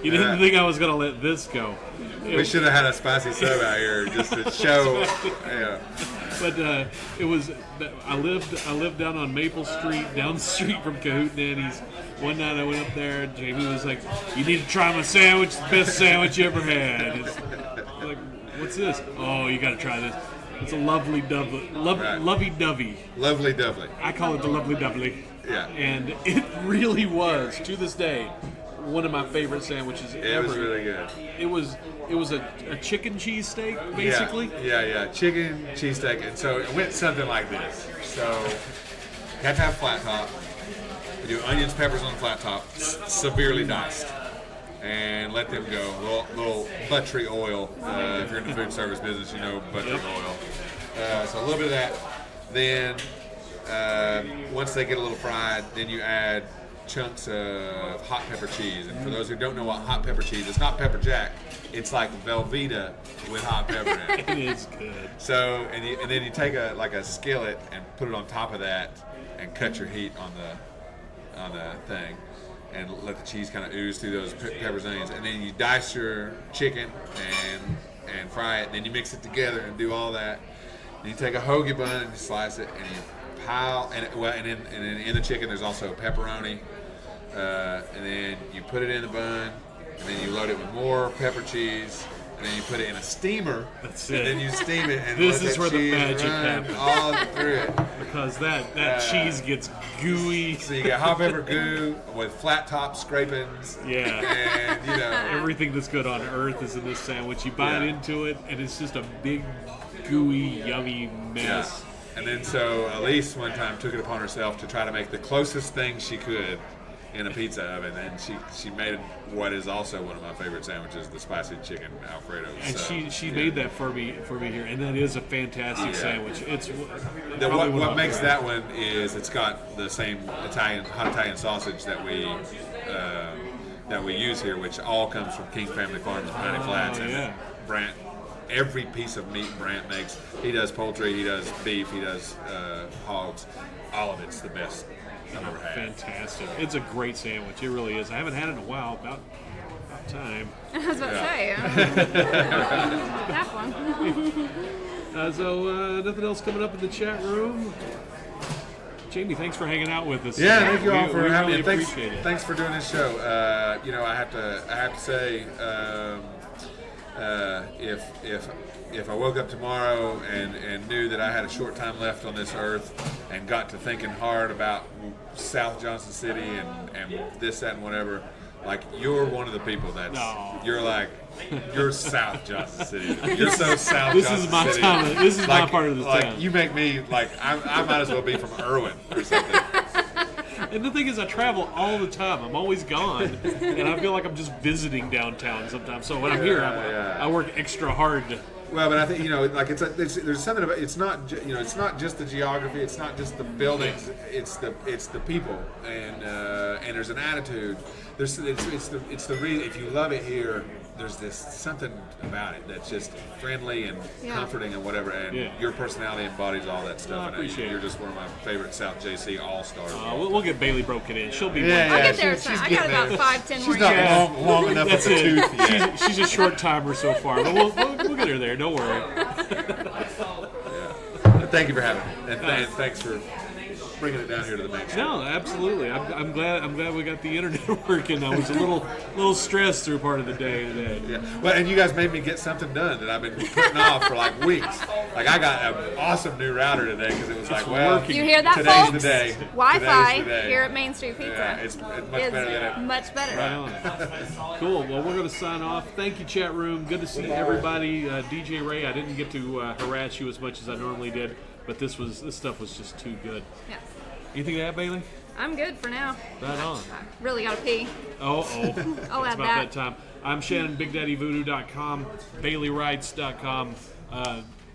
You didn't think I was going to let this go. We should have had a spicy sub out here just to show. Yeah. But it was. I lived down on Maple Street, down the street from Cahootenanny's. One night I went up there, and Jamie was like, "You need to try my sandwich. The best sandwich you ever had." It's like, what's this? Oh, you got to try this. It's a lovely dovey. Lovey-dovey. Lovely-dovey. I call it the lovely-dovey. Yeah. And it really was, to this day, one of my favorite sandwiches ever. It was really good. It was a chicken cheesesteak, basically. Yeah. Chicken cheesesteak. And so it went something like this. So you have to have flat top. We do onions, peppers on the flat top, severely diced. And let them go. Little buttery oil. If you're in the food service business, buttery oil. So a little bit of that. Then once they get a little fried, then you add chunks of hot pepper cheese. And for those who don't know what hot pepper cheese, it's not pepper jack. It's like Velveeta with hot pepper in it. It is good. So and then you take a skillet and put it on top of that and cut your heat on the thing and let the cheese kind of ooze through those peppers and onions. And then you dice your chicken and fry it. And then you mix it together and do all that. And you take a hoagie bun and you slice it and you pile, and in the chicken there's also pepperoni, and then you put it in the bun, and then you load it with more pepper cheese, and then you put it in a steamer. That's and it. then you steam it, and This let is that where the cheese magic run happens. all through it. Because that cheese gets gooey. So you got hot pepper goo with flat top scrapings. Yeah. And you know Everything that's good on earth is in this sandwich. You bite Yeah. into it, and it's just a big, gooey, yummy mess. And then so Elise one time took it upon herself to try to make the closest thing she could in a pizza oven, and she made what is also one of my favorite sandwiches, the spicy chicken Alfredo. And So, she yeah. made that for me here, and that is a fantastic Yeah. sandwich. It's What makes that one is it's got the same hot Italian sausage that we use here, which all comes from King Family Farms in Piney Flats. And yeah. Brant, every piece of meat Brant makes, he does poultry, he does beef, he does hogs. All of it's the best I've ever had. fantastic. It's a great sandwich. It really is. I haven't had it in a while. About time. I was about to say. Have one. So nothing else coming up in the chat room. Jamie, thanks for hanging out with us. Yeah, thank you all for we having really me. Thanks, appreciate it. thanks for doing this show. I have to say, if I woke up tomorrow and knew that I had a short time left on this earth and got to thinking hard about South Johnson City and this, that, and whatever, like, you're one of the people that's you're South Johnson City. You're so South This Johnson is my City. town. This is my Like- part of the like, town. You make me like I might as well be from Irwin or something. And the thing is, I travel all the time. I'm always gone, and I feel like I'm just visiting downtown sometimes. So when I'm here, I work extra hard. Well, but I think like there's something about it's not it's not just the geography, it's not just the buildings, it's the people, and there's an attitude. It's the reason if you love it here. There's this something about it that's just friendly and comforting and whatever, and your personality embodies all that stuff. I appreciate it. You're just one of my favorite South JC all stars. We'll get Bailey broken in. She'll be Yeah, one. I'll get there. she's I got getting about there. 5-10 more She's not years. long enough That's with the it. tooth yet. She's a short timer so far, but we'll get her there. Don't worry. Thank you for having me, and thanks for bringing it down here to the main show. No, absolutely. I'm glad we got the internet working. I was a little stressed through part of the day today. Yeah. Well, and you guys made me get something done that I've been putting off for like weeks. Like I got an awesome new router today because it was like, well, working. You hear that, today's folks? the day. Wi-Fi Today's the day. here at Main Street Pizza Yeah, it's much is better than it. much better. Right on. Cool. Well, we're going to sign off. Thank you, chat room. Good to see everybody. DJ Ray, I didn't get to harass you as much as I normally did, but this stuff was just too good. Yeah. Anything to add, Bailey? I'm good for now. Right on. I really gotta pee. Oh. I'll It's add about that. that time. I'm Shannon, BigDaddyVoodoo.com, BaileyWrites.com.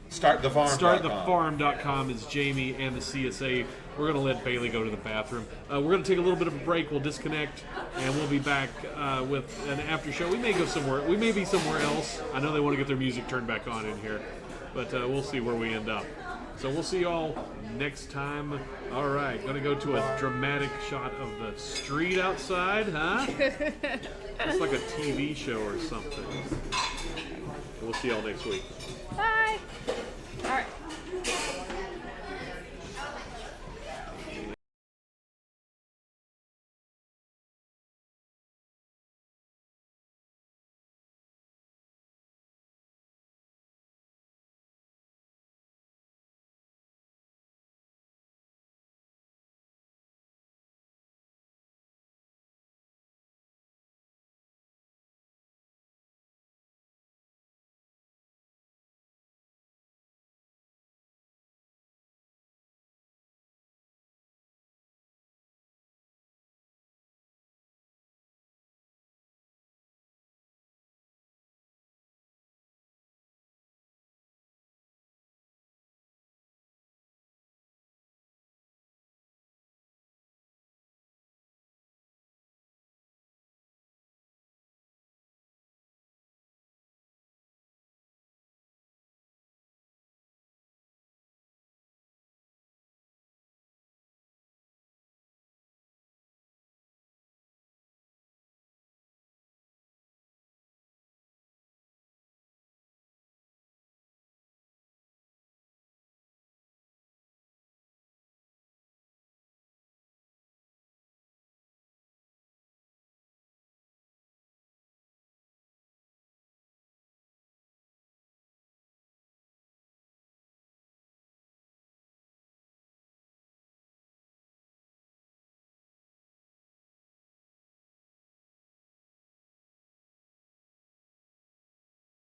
StartTheFarm.com is Jamie and the CSA. We're going to let Bailey go to the bathroom. We're going to take a little bit of a break. We'll disconnect, and we'll be back with an after show. We may go somewhere. We may be somewhere else. I know they want to get their music turned back on in here, but we'll see where we end up. So we'll see y'all next time. All right, going to go to a dramatic shot of the street outside, huh? It's like a TV show or something. We'll see y'all next week. Bye. All right.